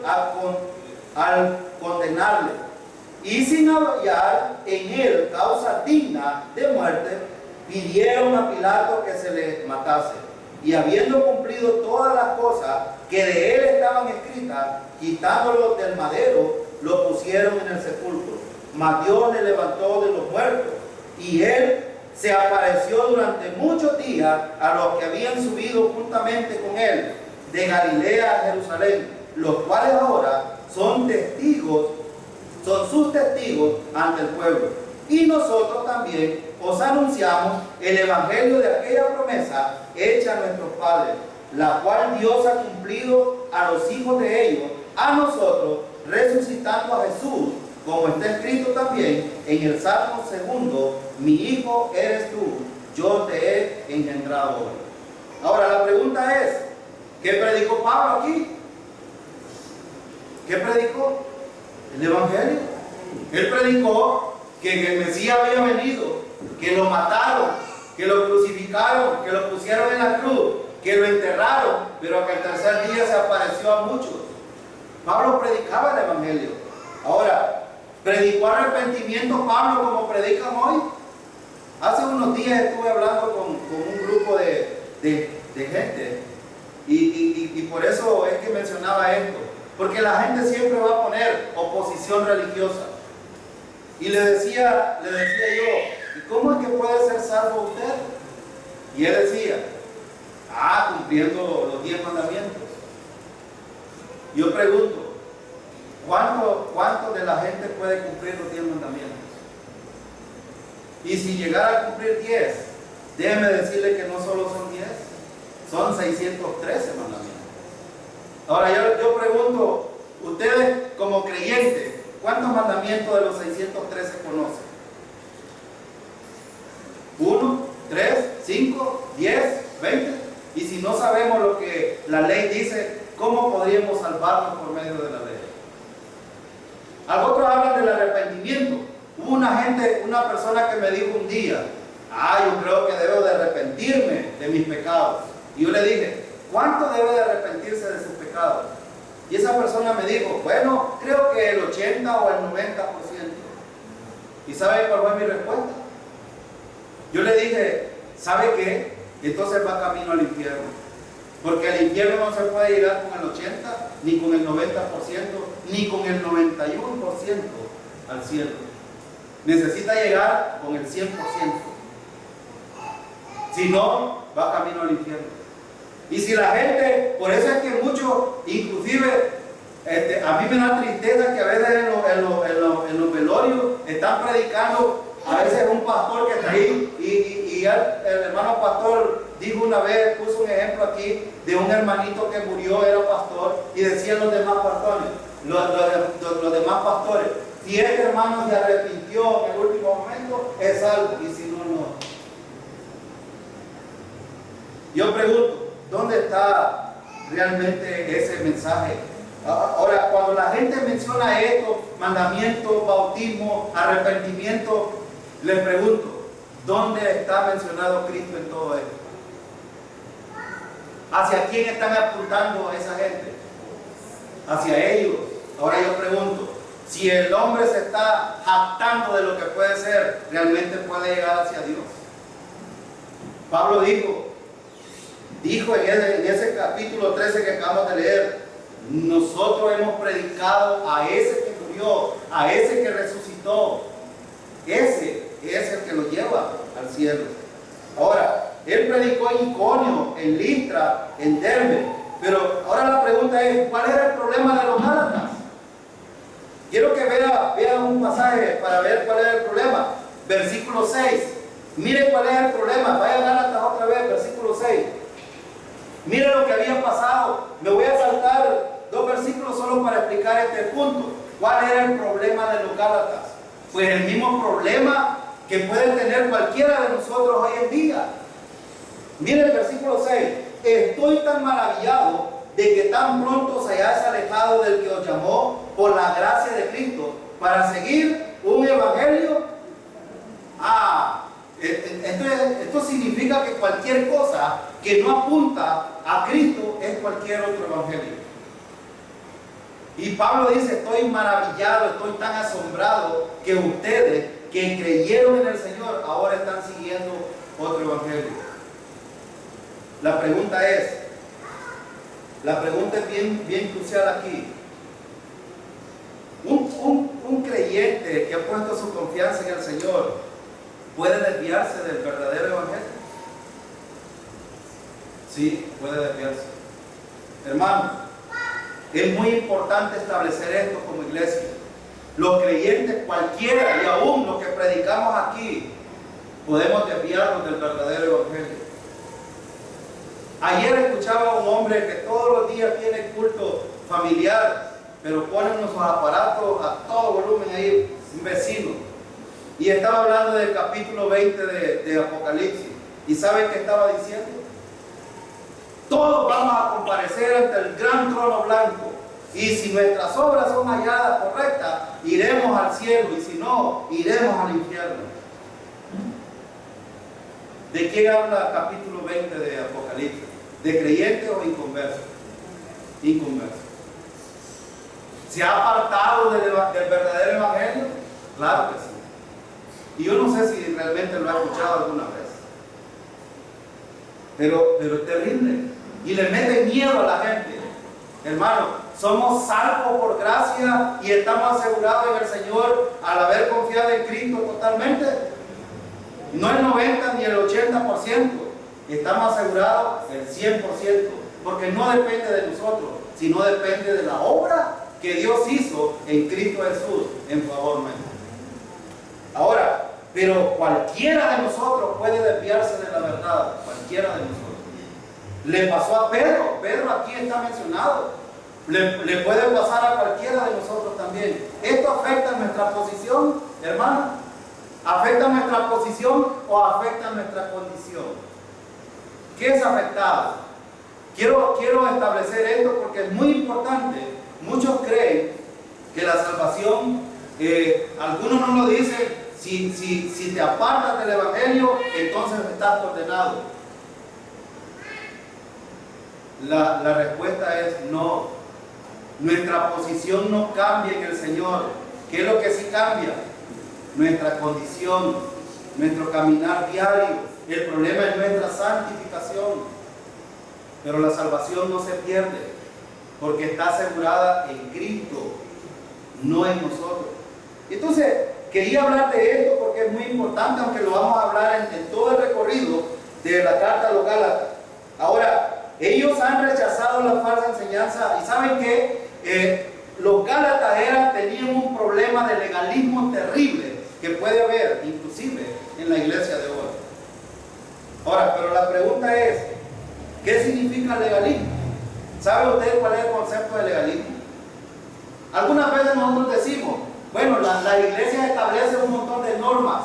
Speaker 1: al condenarle. Y sin hallar en él causa digna de muerte, pidieron a Pilato que se le matase. Y habiendo cumplido todas las cosas que de él estaban escritas, quitándolo del madero, lo pusieron en el sepulcro. Mas Dios le levantó de los muertos, y él se apareció durante muchos días a los que habían subido juntamente con él de Galilea a Jerusalén, los cuales ahora son sus testigos ante el pueblo. Y nosotros también os anunciamos el evangelio de aquella promesa hecha a nuestros padres, la cual Dios ha cumplido a los hijos de ellos, a nosotros, resucitando a Jesús, como está escrito también en el Salmo 2: mi hijo eres tú, yo te he engendrado hoy. Ahora la pregunta es, ¿qué predicó Pablo aquí? ¿Qué predicó? El evangelio. Él predicó que el Mesías había venido, que lo mataron, que lo crucificaron, que lo pusieron en la cruz, que lo enterraron, pero que al tercer día se apareció a muchos. Pablo predicaba el evangelio. Ahora, ¿predicó arrepentimiento Pablo como predican hoy? Hace unos días estuve hablando con un grupo de gente y por eso es que mencionaba esto, porque la gente siempre va a poner oposición religiosa. Y le decía yo, ¿y cómo es que puede ser salvo usted? Y él decía, cumpliendo los 10 mandamientos. Yo pregunto, ¿cuánto de la gente puede cumplir los 10 mandamientos? Y si llegara a cumplir 10, déjeme decirle que no solo son 10, son 613 mandamientos. Ahora yo pregunto, Ustedes como creyentes, ¿cuántos mandamientos de los 613 conocen? ¿1, 3, 5, 10, 20? Y si no sabemos lo que la ley dice, ¿cómo podríamos salvarnos por medio de la ley? Otros hablan del arrepentimiento. Hubo una persona que me dijo un día, yo creo que debo de arrepentirme de mis pecados. Y yo le dije, ¿cuánto debe de arrepentirse de sus pecados? Y esa persona me dijo, bueno, creo que el 80 o el 90%. ¿Y sabe cuál fue mi respuesta? Yo le dije, ¿sabe qué? Entonces va camino al infierno. Porque al infierno no se puede llegar con el 80, ni con el 90%, ni con el 91% al cielo. Necesita llegar con el 100%. Si no, va camino al infierno. Y si la gente, por eso es que muchos, inclusive, a mí me da tristeza que a veces en los velorios están predicando, a veces un pastor que está ahí, y el hermano pastor dijo una vez, puso un ejemplo aquí, de un hermanito que murió, era pastor, y decían los demás pastores, los demás pastores, si este hermano se arrepintió en el último momento, es salvo, y si no, no. Yo pregunto, ¿dónde está realmente ese mensaje? Ahora, cuando la gente menciona esto, mandamiento, bautismo, arrepentimiento, les pregunto, ¿dónde está mencionado Cristo en todo esto? ¿Hacia quién están apuntando esa gente? Hacia ellos. Ahora yo pregunto, si el hombre se está jactando de lo que puede ser, ¿realmente puede llegar hacia Dios? Pablo dijo en ese capítulo 13 que acabamos de leer, nosotros hemos predicado a ese que murió, a ese que resucitó. Ese es el que lo lleva al cielo. Ahora, él predicó en Iconio, en Listra, en Derbe. Pero ahora la pregunta es, ¿cuál era el problema de los Gálatas? Quiero que vean un pasaje para ver cuál era el problema. Versículo 6. Miren cuál es el problema. Vaya a Gálatas otra vez, versículo 6. Miren lo que había pasado. Me voy a saltar 2 versículos solo para explicar este punto. ¿Cuál era el problema de los Gálatas? Pues el mismo problema que puede tener cualquiera de nosotros hoy en día. Miren el versículo 6. Estoy tan maravillado de que tan pronto se hayáis alejado del que os llamó por la gracia de Cristo para seguir un evangelio. Esto significa que cualquier cosa que no apunta a Cristo es cualquier otro evangelio. Y Pablo dice, estoy maravillado, estoy tan asombrado que ustedes que creyeron en el Señor ahora están siguiendo otro evangelio. La pregunta es bien crucial aquí. Un creyente que ha puesto su confianza en el Señor puede desviarse del verdadero evangelio. Sí, puede desviarse. Hermano, es muy importante establecer esto como iglesia. Los creyentes, cualquiera y aún los que predicamos aquí, podemos desviarnos del verdadero evangelio. Ayer escuchaba a un hombre que todos los días tiene culto familiar, pero ponen sus aparatos a todo volumen ahí, un vecino. Y estaba hablando del capítulo 20 de Apocalipsis. ¿Y saben qué estaba diciendo? Todos vamos a comparecer ante el gran trono blanco. Y si nuestras obras son halladas correctas, iremos al cielo. Y si no, iremos al infierno. ¿De quién habla el capítulo 20 de Apocalipsis? ¿De creyentes o inconversos? Inconversos. ¿Se ha apartado del verdadero evangelio? Claro que sí. Y yo no sé si realmente lo ha escuchado alguna vez. Pero es terrible. Y le mete miedo a la gente. Hermano, somos salvos por gracia y estamos asegurados en el Señor al haber confiado en Cristo totalmente. No el 90 ni el 80%. Estamos asegurados el 100%. Porque no depende de nosotros, sino depende de la obra que Dios hizo en Cristo Jesús en favor nuestro. Ahora, pero cualquiera de nosotros puede desviarse de la verdad. Cualquiera de nosotros. Le pasó a Pedro. Pedro aquí está mencionado. Le puede pasar a cualquiera de nosotros también. ¿Esto afecta nuestra posición, hermano? ¿Afecta nuestra posición o afecta nuestra condición? ¿Qué es afectado? Quiero establecer esto porque es muy importante. Muchos creen que la salvación, algunos no lo dicen, si te apartas del Evangelio, entonces estás condenado. La respuesta es no. Nuestra posición no cambia en el Señor. ¿Qué es lo que sí cambia? Nuestra condición, nuestro caminar diario. El problema es nuestra santificación. Pero la salvación no se pierde, porque está asegurada en Cristo, no en nosotros. Entonces, quería hablar de esto porque es muy importante, aunque lo vamos a hablar en todo el recorrido de la carta a los Gálatas. Ahora, ellos han rechazado la falsa enseñanza y ¿saben qué? Los Gálatas tenían un problema de legalismo terrible que puede haber inclusive en la iglesia de hoy. Ahora, pero la pregunta es, ¿qué significa legalismo? ¿Sabe usted cuál es el concepto de legalismo? Algunas veces nosotros decimos, bueno, la iglesia establece un montón de normas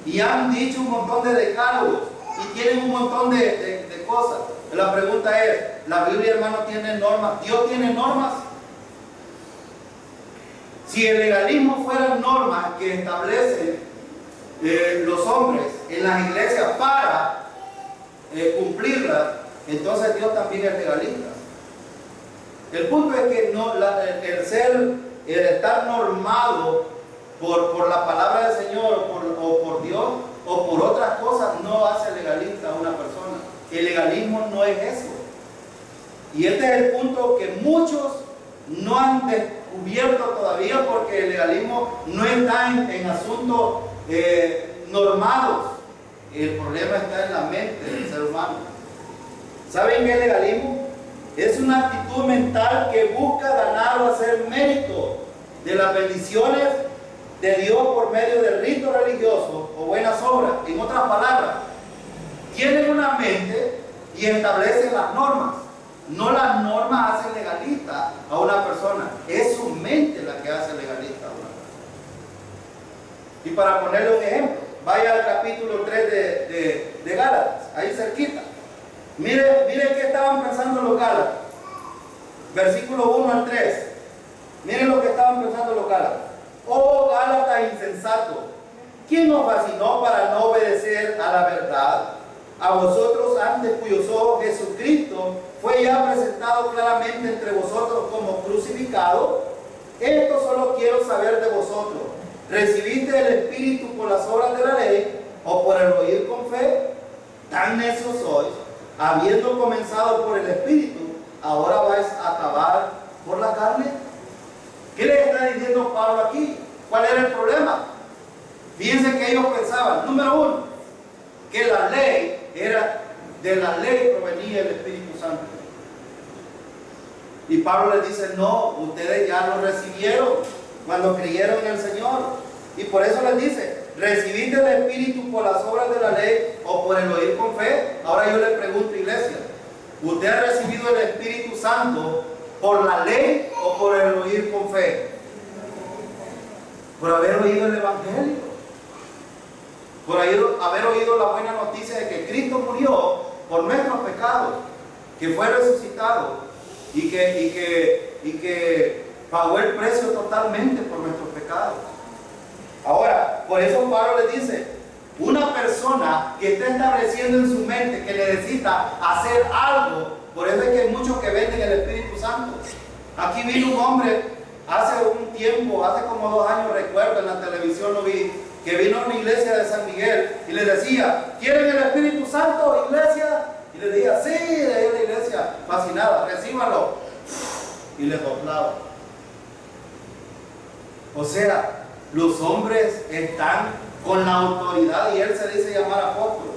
Speaker 1: y han dicho un montón de decálogos y tienen un montón de cosas. La pregunta es, ¿la Biblia, hermano, tiene normas? ¿Dios tiene normas? Si el legalismo fueran normas que establecen los hombres en las iglesias para cumplirlas, entonces Dios también es legalista. El punto es que no, el estar normado por la palabra del Señor o por Dios o por otras cosas no hace legalista a una persona. El legalismo no es eso. Y este es el punto que muchos no han descubierto todavía, porque el legalismo no está en asuntos normados. El problema está en la mente del ser humano. ¿Saben qué es el legalismo? Es una actitud mental que busca ganar o hacer mérito de las bendiciones de Dios por medio del rito religioso o buenas obras. En otras palabras, tienen una mente y establecen las normas. No las normas hacen legalista a una persona, es su mente la que hace legalista a una persona. Y para ponerle un ejemplo, vaya al capítulo 3 de Gálatas, ahí cerquita. Mire qué estaban pensando los Gálatas. Versículo 1 al 3. Miren lo que estaban pensando los Gálatas. Oh Gálatas insensatos, ¿quién os fascinó para no obedecer a la verdad? A vosotros, ante cuyos ojos Jesucristo fue ya presentado claramente entre vosotros como crucificado. Esto solo quiero saber de vosotros. ¿Recibiste el Espíritu por las obras de la ley o por el oír con fe? Tan necios sois, habiendo comenzado por el Espíritu, ahora vais a acabar por la carne. ¿Qué le está diciendo Pablo aquí? ¿Cuál era el problema? Fíjense que ellos pensaban, número uno, que la ley era, de la ley provenía el Espíritu Santo. Y Pablo les dice, no, ustedes ya lo recibieron cuando creyeron en el Señor. Y por eso les dice, ¿recibiste el Espíritu por las obras de la ley o por el oír con fe? Ahora yo le pregunto, iglesia, ¿usted ha recibido el Espíritu Santo por la ley o por el oír con fe? Por haber oído el Evangelio, por haber oído la buena noticia de que Cristo murió por nuestros pecados, que fue resucitado y que pagó el precio totalmente por nuestros pecados. Ahora, por eso Pablo le dice, una persona que está estableciendo en su mente que necesita hacer algo, por eso es que hay muchos que venden el Espíritu Santo. Aquí vino un hombre hace un tiempo, hace como 2 años, recuerdo, en la televisión lo vi, que vino a una iglesia de San Miguel y le decía, ¿quieren el Espíritu Santo, iglesia? Y le decía, sí, de ahí la iglesia, fascinada, recíbanlo. Y le doblaba. O sea, los hombres están con la autoridad, y él se dice llamar apóstol.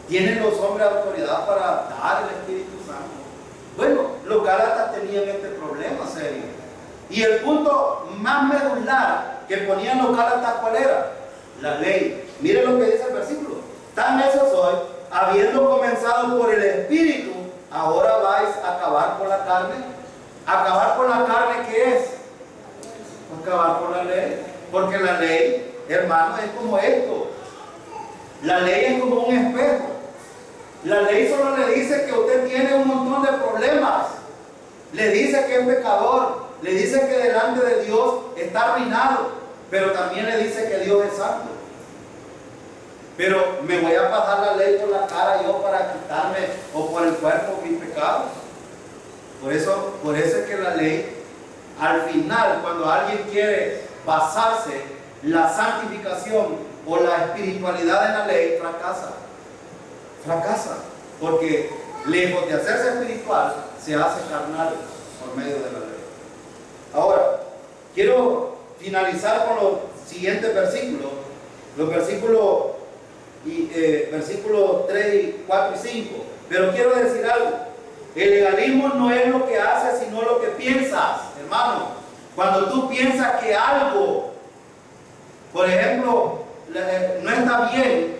Speaker 1: ¿Tienen los hombres autoridad para dar el Espíritu Santo? Bueno, los Gálatas tenían este problema serio. Y el punto más medular que ponían los Gálatas, ¿cuál era? La ley. Miren lo que dice el versículo. Tan necios sois, habiendo comenzado por el Espíritu, ahora vais a acabar por la carne. Porque la ley, hermano, es como esto. La ley es como un espejo. La ley solo le dice que usted tiene un montón de problemas. Le dice que es pecador. Le dice que delante de Dios está arruinado. Pero también le dice que Dios es santo. Pero me voy a pasar la ley por la cara yo para quitarme o por el cuerpo mis pecados. Por eso es que la ley, al final, cuando alguien quiere basarse la santificación o la espiritualidad en la ley, fracasa. Fracasa. Porque lejos de hacerse espiritual, se hace carnal por medio de la ley. Ahora, quiero finalizar con los siguientes versículos. Los versículos 3, 4 y 5. Pero quiero decir algo. El legalismo no es lo que haces, sino lo que piensas, hermano. Cuando tú piensas que algo, por ejemplo, no está bien,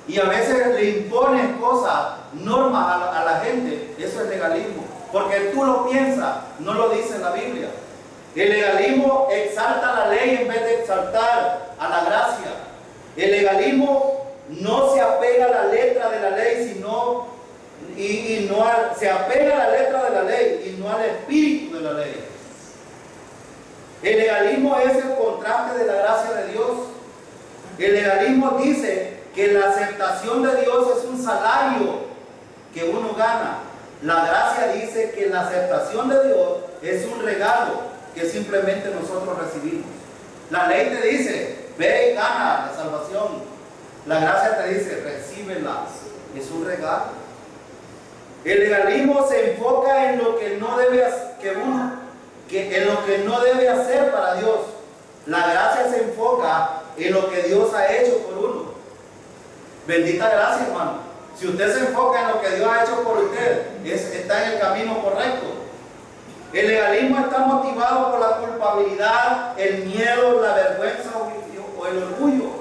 Speaker 1: y a veces le impones cosas, normas a la gente, eso es legalismo. Porque tú lo piensas, no lo dice la Biblia. El legalismo exalta la ley en vez de exaltar a la gracia. El legalismo no se apega a la letra de la ley, sino se apega a la letra de la ley y no al espíritu de la ley. El legalismo es el contraste de la gracia de Dios. El legalismo dice que la aceptación de Dios es un salario que uno gana. La gracia dice que la aceptación de Dios es un regalo que simplemente nosotros recibimos. La ley te dice, ve y gana la salvación. La gracia te dice, recíbela. Es un regalo. El legalismo se enfoca en lo que no debe hacer para Dios. La gracia se enfoca en lo que Dios ha hecho por uno. Bendita gracia, hermano. Si usted se enfoca en lo que Dios ha hecho por usted, está en el camino correcto. El legalismo está motivado por la culpabilidad, el miedo, la vergüenza o el orgullo.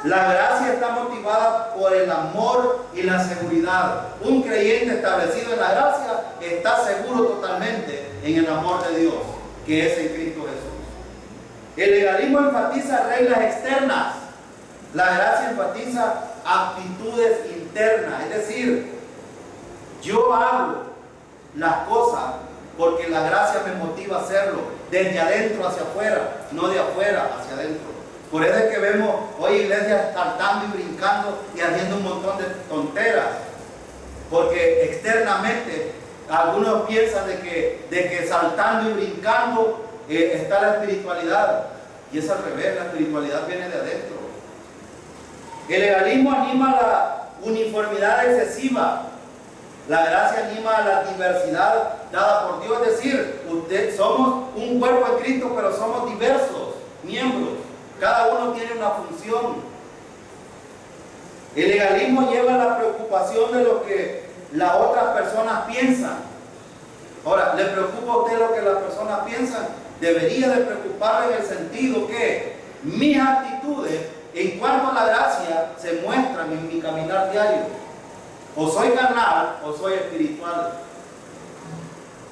Speaker 1: La gracia está motivada por el amor y la seguridad. Un creyente establecido en la gracia está seguro totalmente en el amor de Dios, que es en Cristo Jesús. El legalismo enfatiza reglas externas. La gracia enfatiza actitudes internas. Es decir, yo hago las cosas porque la gracia me motiva a hacerlo, desde adentro hacia afuera, no de afuera hacia adentro. Por eso es que vemos hoy iglesias saltando y brincando y haciendo un montón de tonteras. Porque externamente algunos piensan de que saltando y brincando está la espiritualidad. Y es al revés, la espiritualidad viene de adentro. El legalismo anima a la uniformidad excesiva. La gracia anima a la diversidad dada por Dios. Es decir, somos un cuerpo en Cristo, pero somos diversos miembros. Cada uno tiene una función. El legalismo lleva a la preocupación de lo que las otras personas piensan. Ahora, ¿le preocupa a usted lo que las personas piensan? Debería de preocuparle en el sentido que mis actitudes en cuanto a la gracia se muestran en mi caminar diario. O soy carnal o soy espiritual.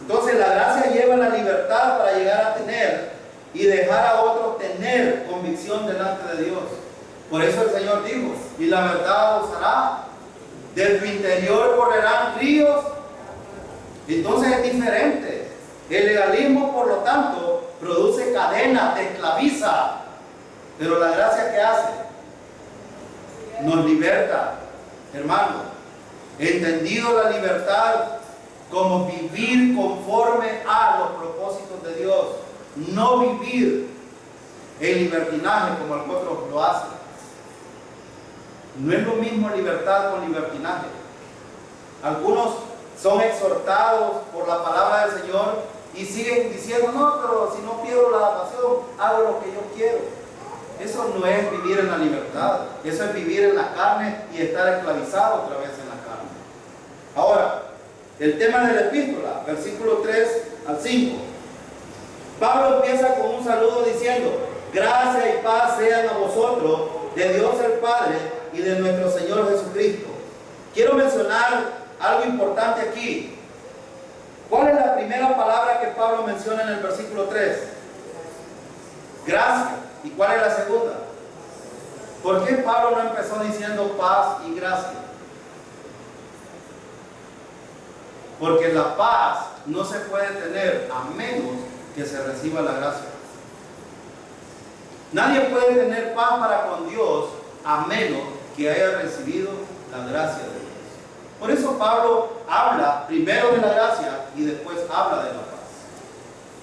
Speaker 1: Entonces la gracia lleva la libertad para llegar a tener y dejar a otros tener convicción delante de Dios. Por eso el Señor dijo, y la verdad os hará, de tu interior correrán ríos. Entonces es diferente. El legalismo, por lo tanto, produce cadenas, te esclaviza. Pero la gracia que hace, nos liberta, hermano. Entendido la libertad como vivir conforme a los propósitos de Dios. No vivir en libertinaje como otros lo hacen. No es lo mismo libertad con libertinaje. Algunos son exhortados por la palabra del Señor y siguen diciendo, no, pero si no pierdo la adaptación, hago lo que yo quiero. Eso no es vivir en la libertad. Eso es vivir en la carne y estar esclavizado otra vez en la carne. Ahora, el tema de la epístola, versículo 3 al 5. Pablo empieza con un saludo diciendo, gracia y paz sean a vosotros, de Dios el Padre y de nuestro Señor Jesucristo. Quiero mencionar algo importante aquí. ¿Cuál es la primera palabra que Pablo menciona en el versículo 3? Gracia. ¿Y cuál es la segunda? ¿Por qué Pablo no empezó diciendo paz y gracia? Porque la paz no se puede tener a menos que se reciba la gracia. Nadie puede tener paz para con Dios a menos que haya recibido la gracia de Dios. Por eso Pablo habla primero de la gracia y después habla de la paz.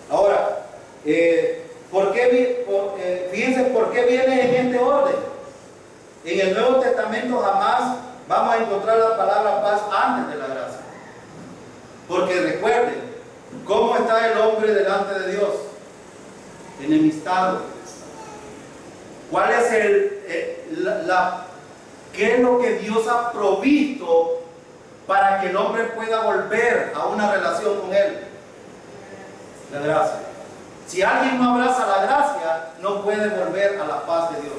Speaker 1: Ahora, fíjense por qué viene en este orden. En el Nuevo Testamento jamás vamos a encontrar la palabra paz antes de la gracia. Porque recuerden, ¿cómo está el hombre delante de Dios? Enemistado. ¿Cuál es qué es lo que Dios ha provisto para que el hombre pueda volver a una relación con Él? La gracia. Si alguien no abraza la gracia, no puede volver a la paz de Dios.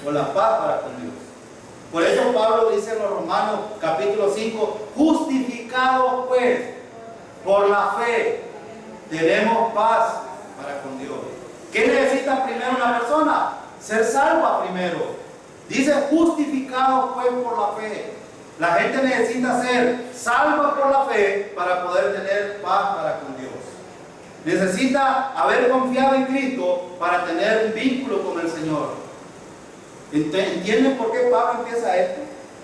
Speaker 1: O la paz para con Dios. Por eso Pablo dice en los Romanos capítulo 5, justificados pues por la fe, tenemos paz para con Dios. ¿Qué necesita primero una persona? Ser salva primero. Dice justificados pues por la fe. La gente necesita ser salva por la fe para poder tener paz para con Dios. Necesita haber confiado en Cristo para tener un vínculo con el Señor. ¿Entienden por qué Pablo empieza esto?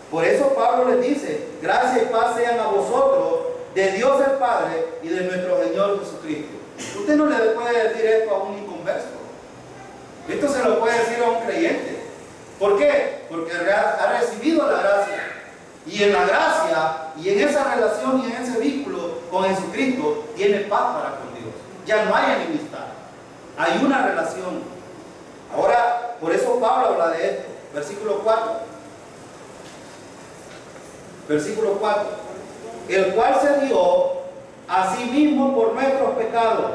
Speaker 1: Por eso Pablo les dice, gracia y paz sean a vosotros, de Dios el Padre y de nuestro Señor Jesucristo. Usted no le puede decir esto a un inconverso. Esto se lo puede decir a un creyente. ¿Por qué? Porque ha recibido la gracia. Y en la gracia, y en esa relación, y en ese vínculo con Jesucristo, tiene paz para con Dios. Ya no hay enemistad. Hay una relación. Ahora, por eso Pablo habla de esto. Versículo 4. Versículo 4. El cual se dio a sí mismo por nuestros pecados,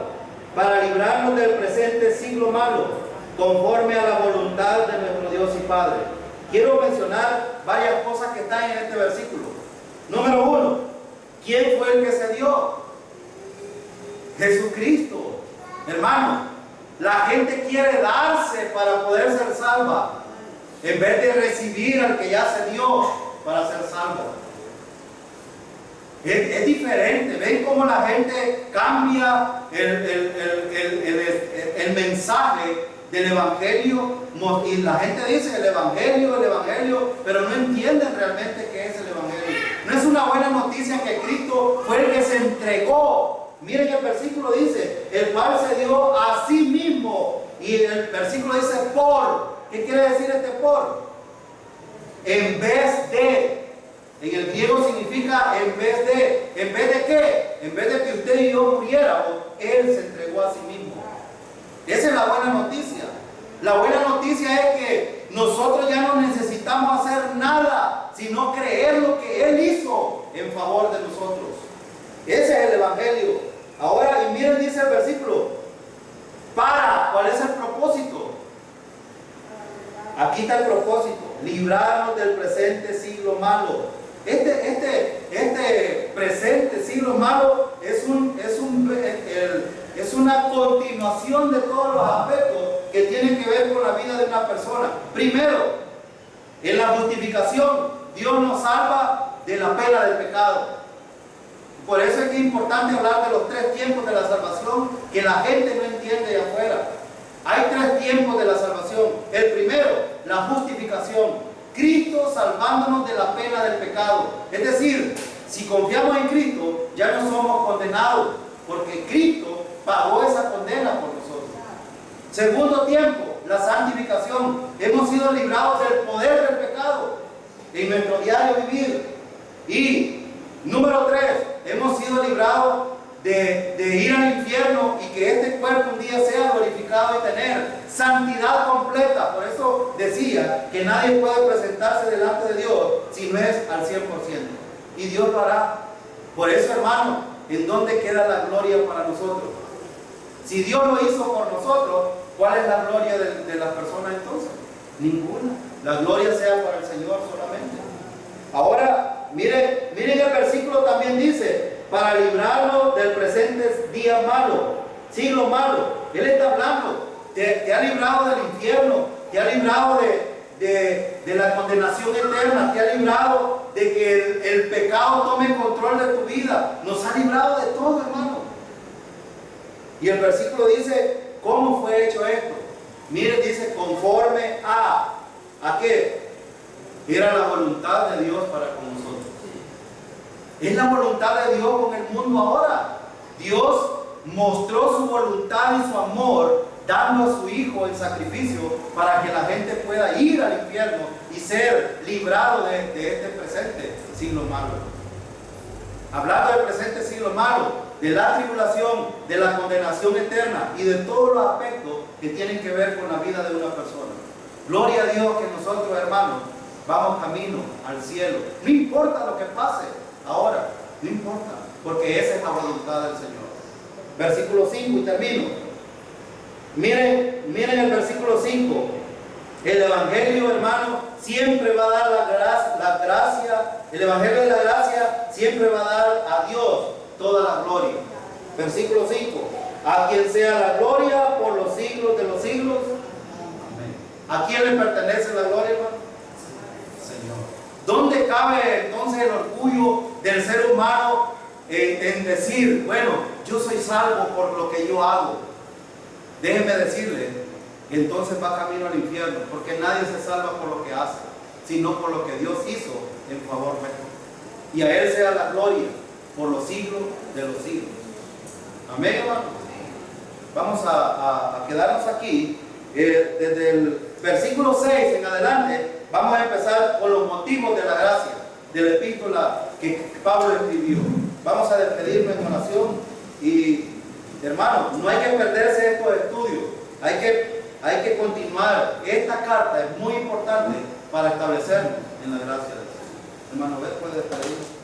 Speaker 1: para librarnos del presente siglo malo, conforme a la voluntad de nuestro Dios y Padre. Quiero mencionar varias cosas que están en este versículo. Número 1. ¿Quién fue el que se dio? Jesucristo. Hermano, la gente quiere darse para poder ser salva, en vez de recibir al que ya se dio para ser salvo. Es diferente. ¿Ven cómo la gente cambia el mensaje del Evangelio? Y la gente dice el Evangelio, pero no entienden realmente qué es el Evangelio. No es una buena noticia que Cristo fue el que se entregó. Miren, el versículo dice, el cual se dio a sí mismo. Y el versículo dice por. ¿Qué quiere decir este por? En vez de. En el griego significa en vez de. ¿En vez de qué? En vez de que usted y yo muriéramos, Él se entregó a sí mismo. Esa es la buena noticia. La buena noticia es que nosotros ya no necesitamos hacer nada, sino creer lo que Él hizo en favor de nosotros. Ese es el Evangelio. Ahora, y miren, dice el versículo, ¿cuál es el propósito? Aquí está el propósito, librarnos del presente siglo malo. Este presente siglo malo es una continuación de todos los aspectos que tienen que ver con la vida de una persona. Primero, en la justificación, Dios nos salva de la pena del pecado. Por eso es que es importante hablar de los 3 tiempos de la salvación que la gente no entiende de afuera. Hay 3 tiempos de la salvación. El primero, la justificación. Cristo salvándonos de la pena del pecado. Es decir, si confiamos en Cristo, ya no somos condenados, porque Cristo pagó esa condena por nosotros. Segundo tiempo, la santificación. Hemos sido librados del poder del pecado en nuestro diario vivir. Y número 3, hemos sido librados de ir al infierno y que este cuerpo un día sea glorificado y tener santidad completa. Por eso decía que nadie puede presentarse delante de Dios si no es al 100%. Y Dios lo hará. Por eso, hermano, ¿en dónde queda la gloria para nosotros? Si Dios lo hizo por nosotros, ¿cuál es la gloria de las personas entonces? Ninguna. La gloria sea para el Señor solamente. Ahora, miren el versículo también dice, para librarnos del presente día malo, siglo malo. Él está hablando te ha librado del infierno, te ha librado de la condenación eterna, te ha librado de que el pecado tome control de tu vida. Nos ha librado de todo, hermano. Y el versículo dice, ¿cómo fue hecho esto? Miren, dice, conforme ¿a qué? Era la voluntad de Dios para con nosotros. Es la voluntad de Dios con el mundo ahora. Dios mostró su voluntad y su amor dando a su Hijo en sacrificio para que la gente pueda ir al infierno y ser librado de este presente siglo malo. Hablando del presente siglo malo, de la tribulación, de la condenación eterna y de todos los aspectos que tienen que ver con la vida de una persona. Gloria a Dios que nosotros, hermanos, vamos camino al cielo. No importa lo que pase ahora, no importa, porque esa es la voluntad del Señor. Versículo 5 y termino. Miren el versículo 5. El Evangelio, hermano, siempre va a dar la gracia. El Evangelio de la gracia siempre va a dar a Dios toda la gloria. Versículo 5. A quien sea la gloria por los siglos de los siglos. Amén. ¿A quién le pertenece la gloria, hermano? Señor. ¿Dónde cabe entonces el orgullo del ser humano en decir, bueno, yo soy salvo por lo que yo hago? Déjeme decirle, entonces va camino al infierno, porque nadie se salva por lo que hace, sino por lo que Dios hizo en favor nuestro. Y a Él sea la gloria por los siglos de los siglos. Amén, hermano. Vamos a quedarnos aquí. Desde el versículo 6 en adelante, vamos a empezar con los motivos de la gracia, de la epístola que Pablo escribió. Vamos a despedirnos en oración y, hermanos, no hay que perderse estos estudios, hay que continuar. Esta carta es muy importante para establecernos en la gracia de Dios. Hermano, ¿ves? Puede despedirnos.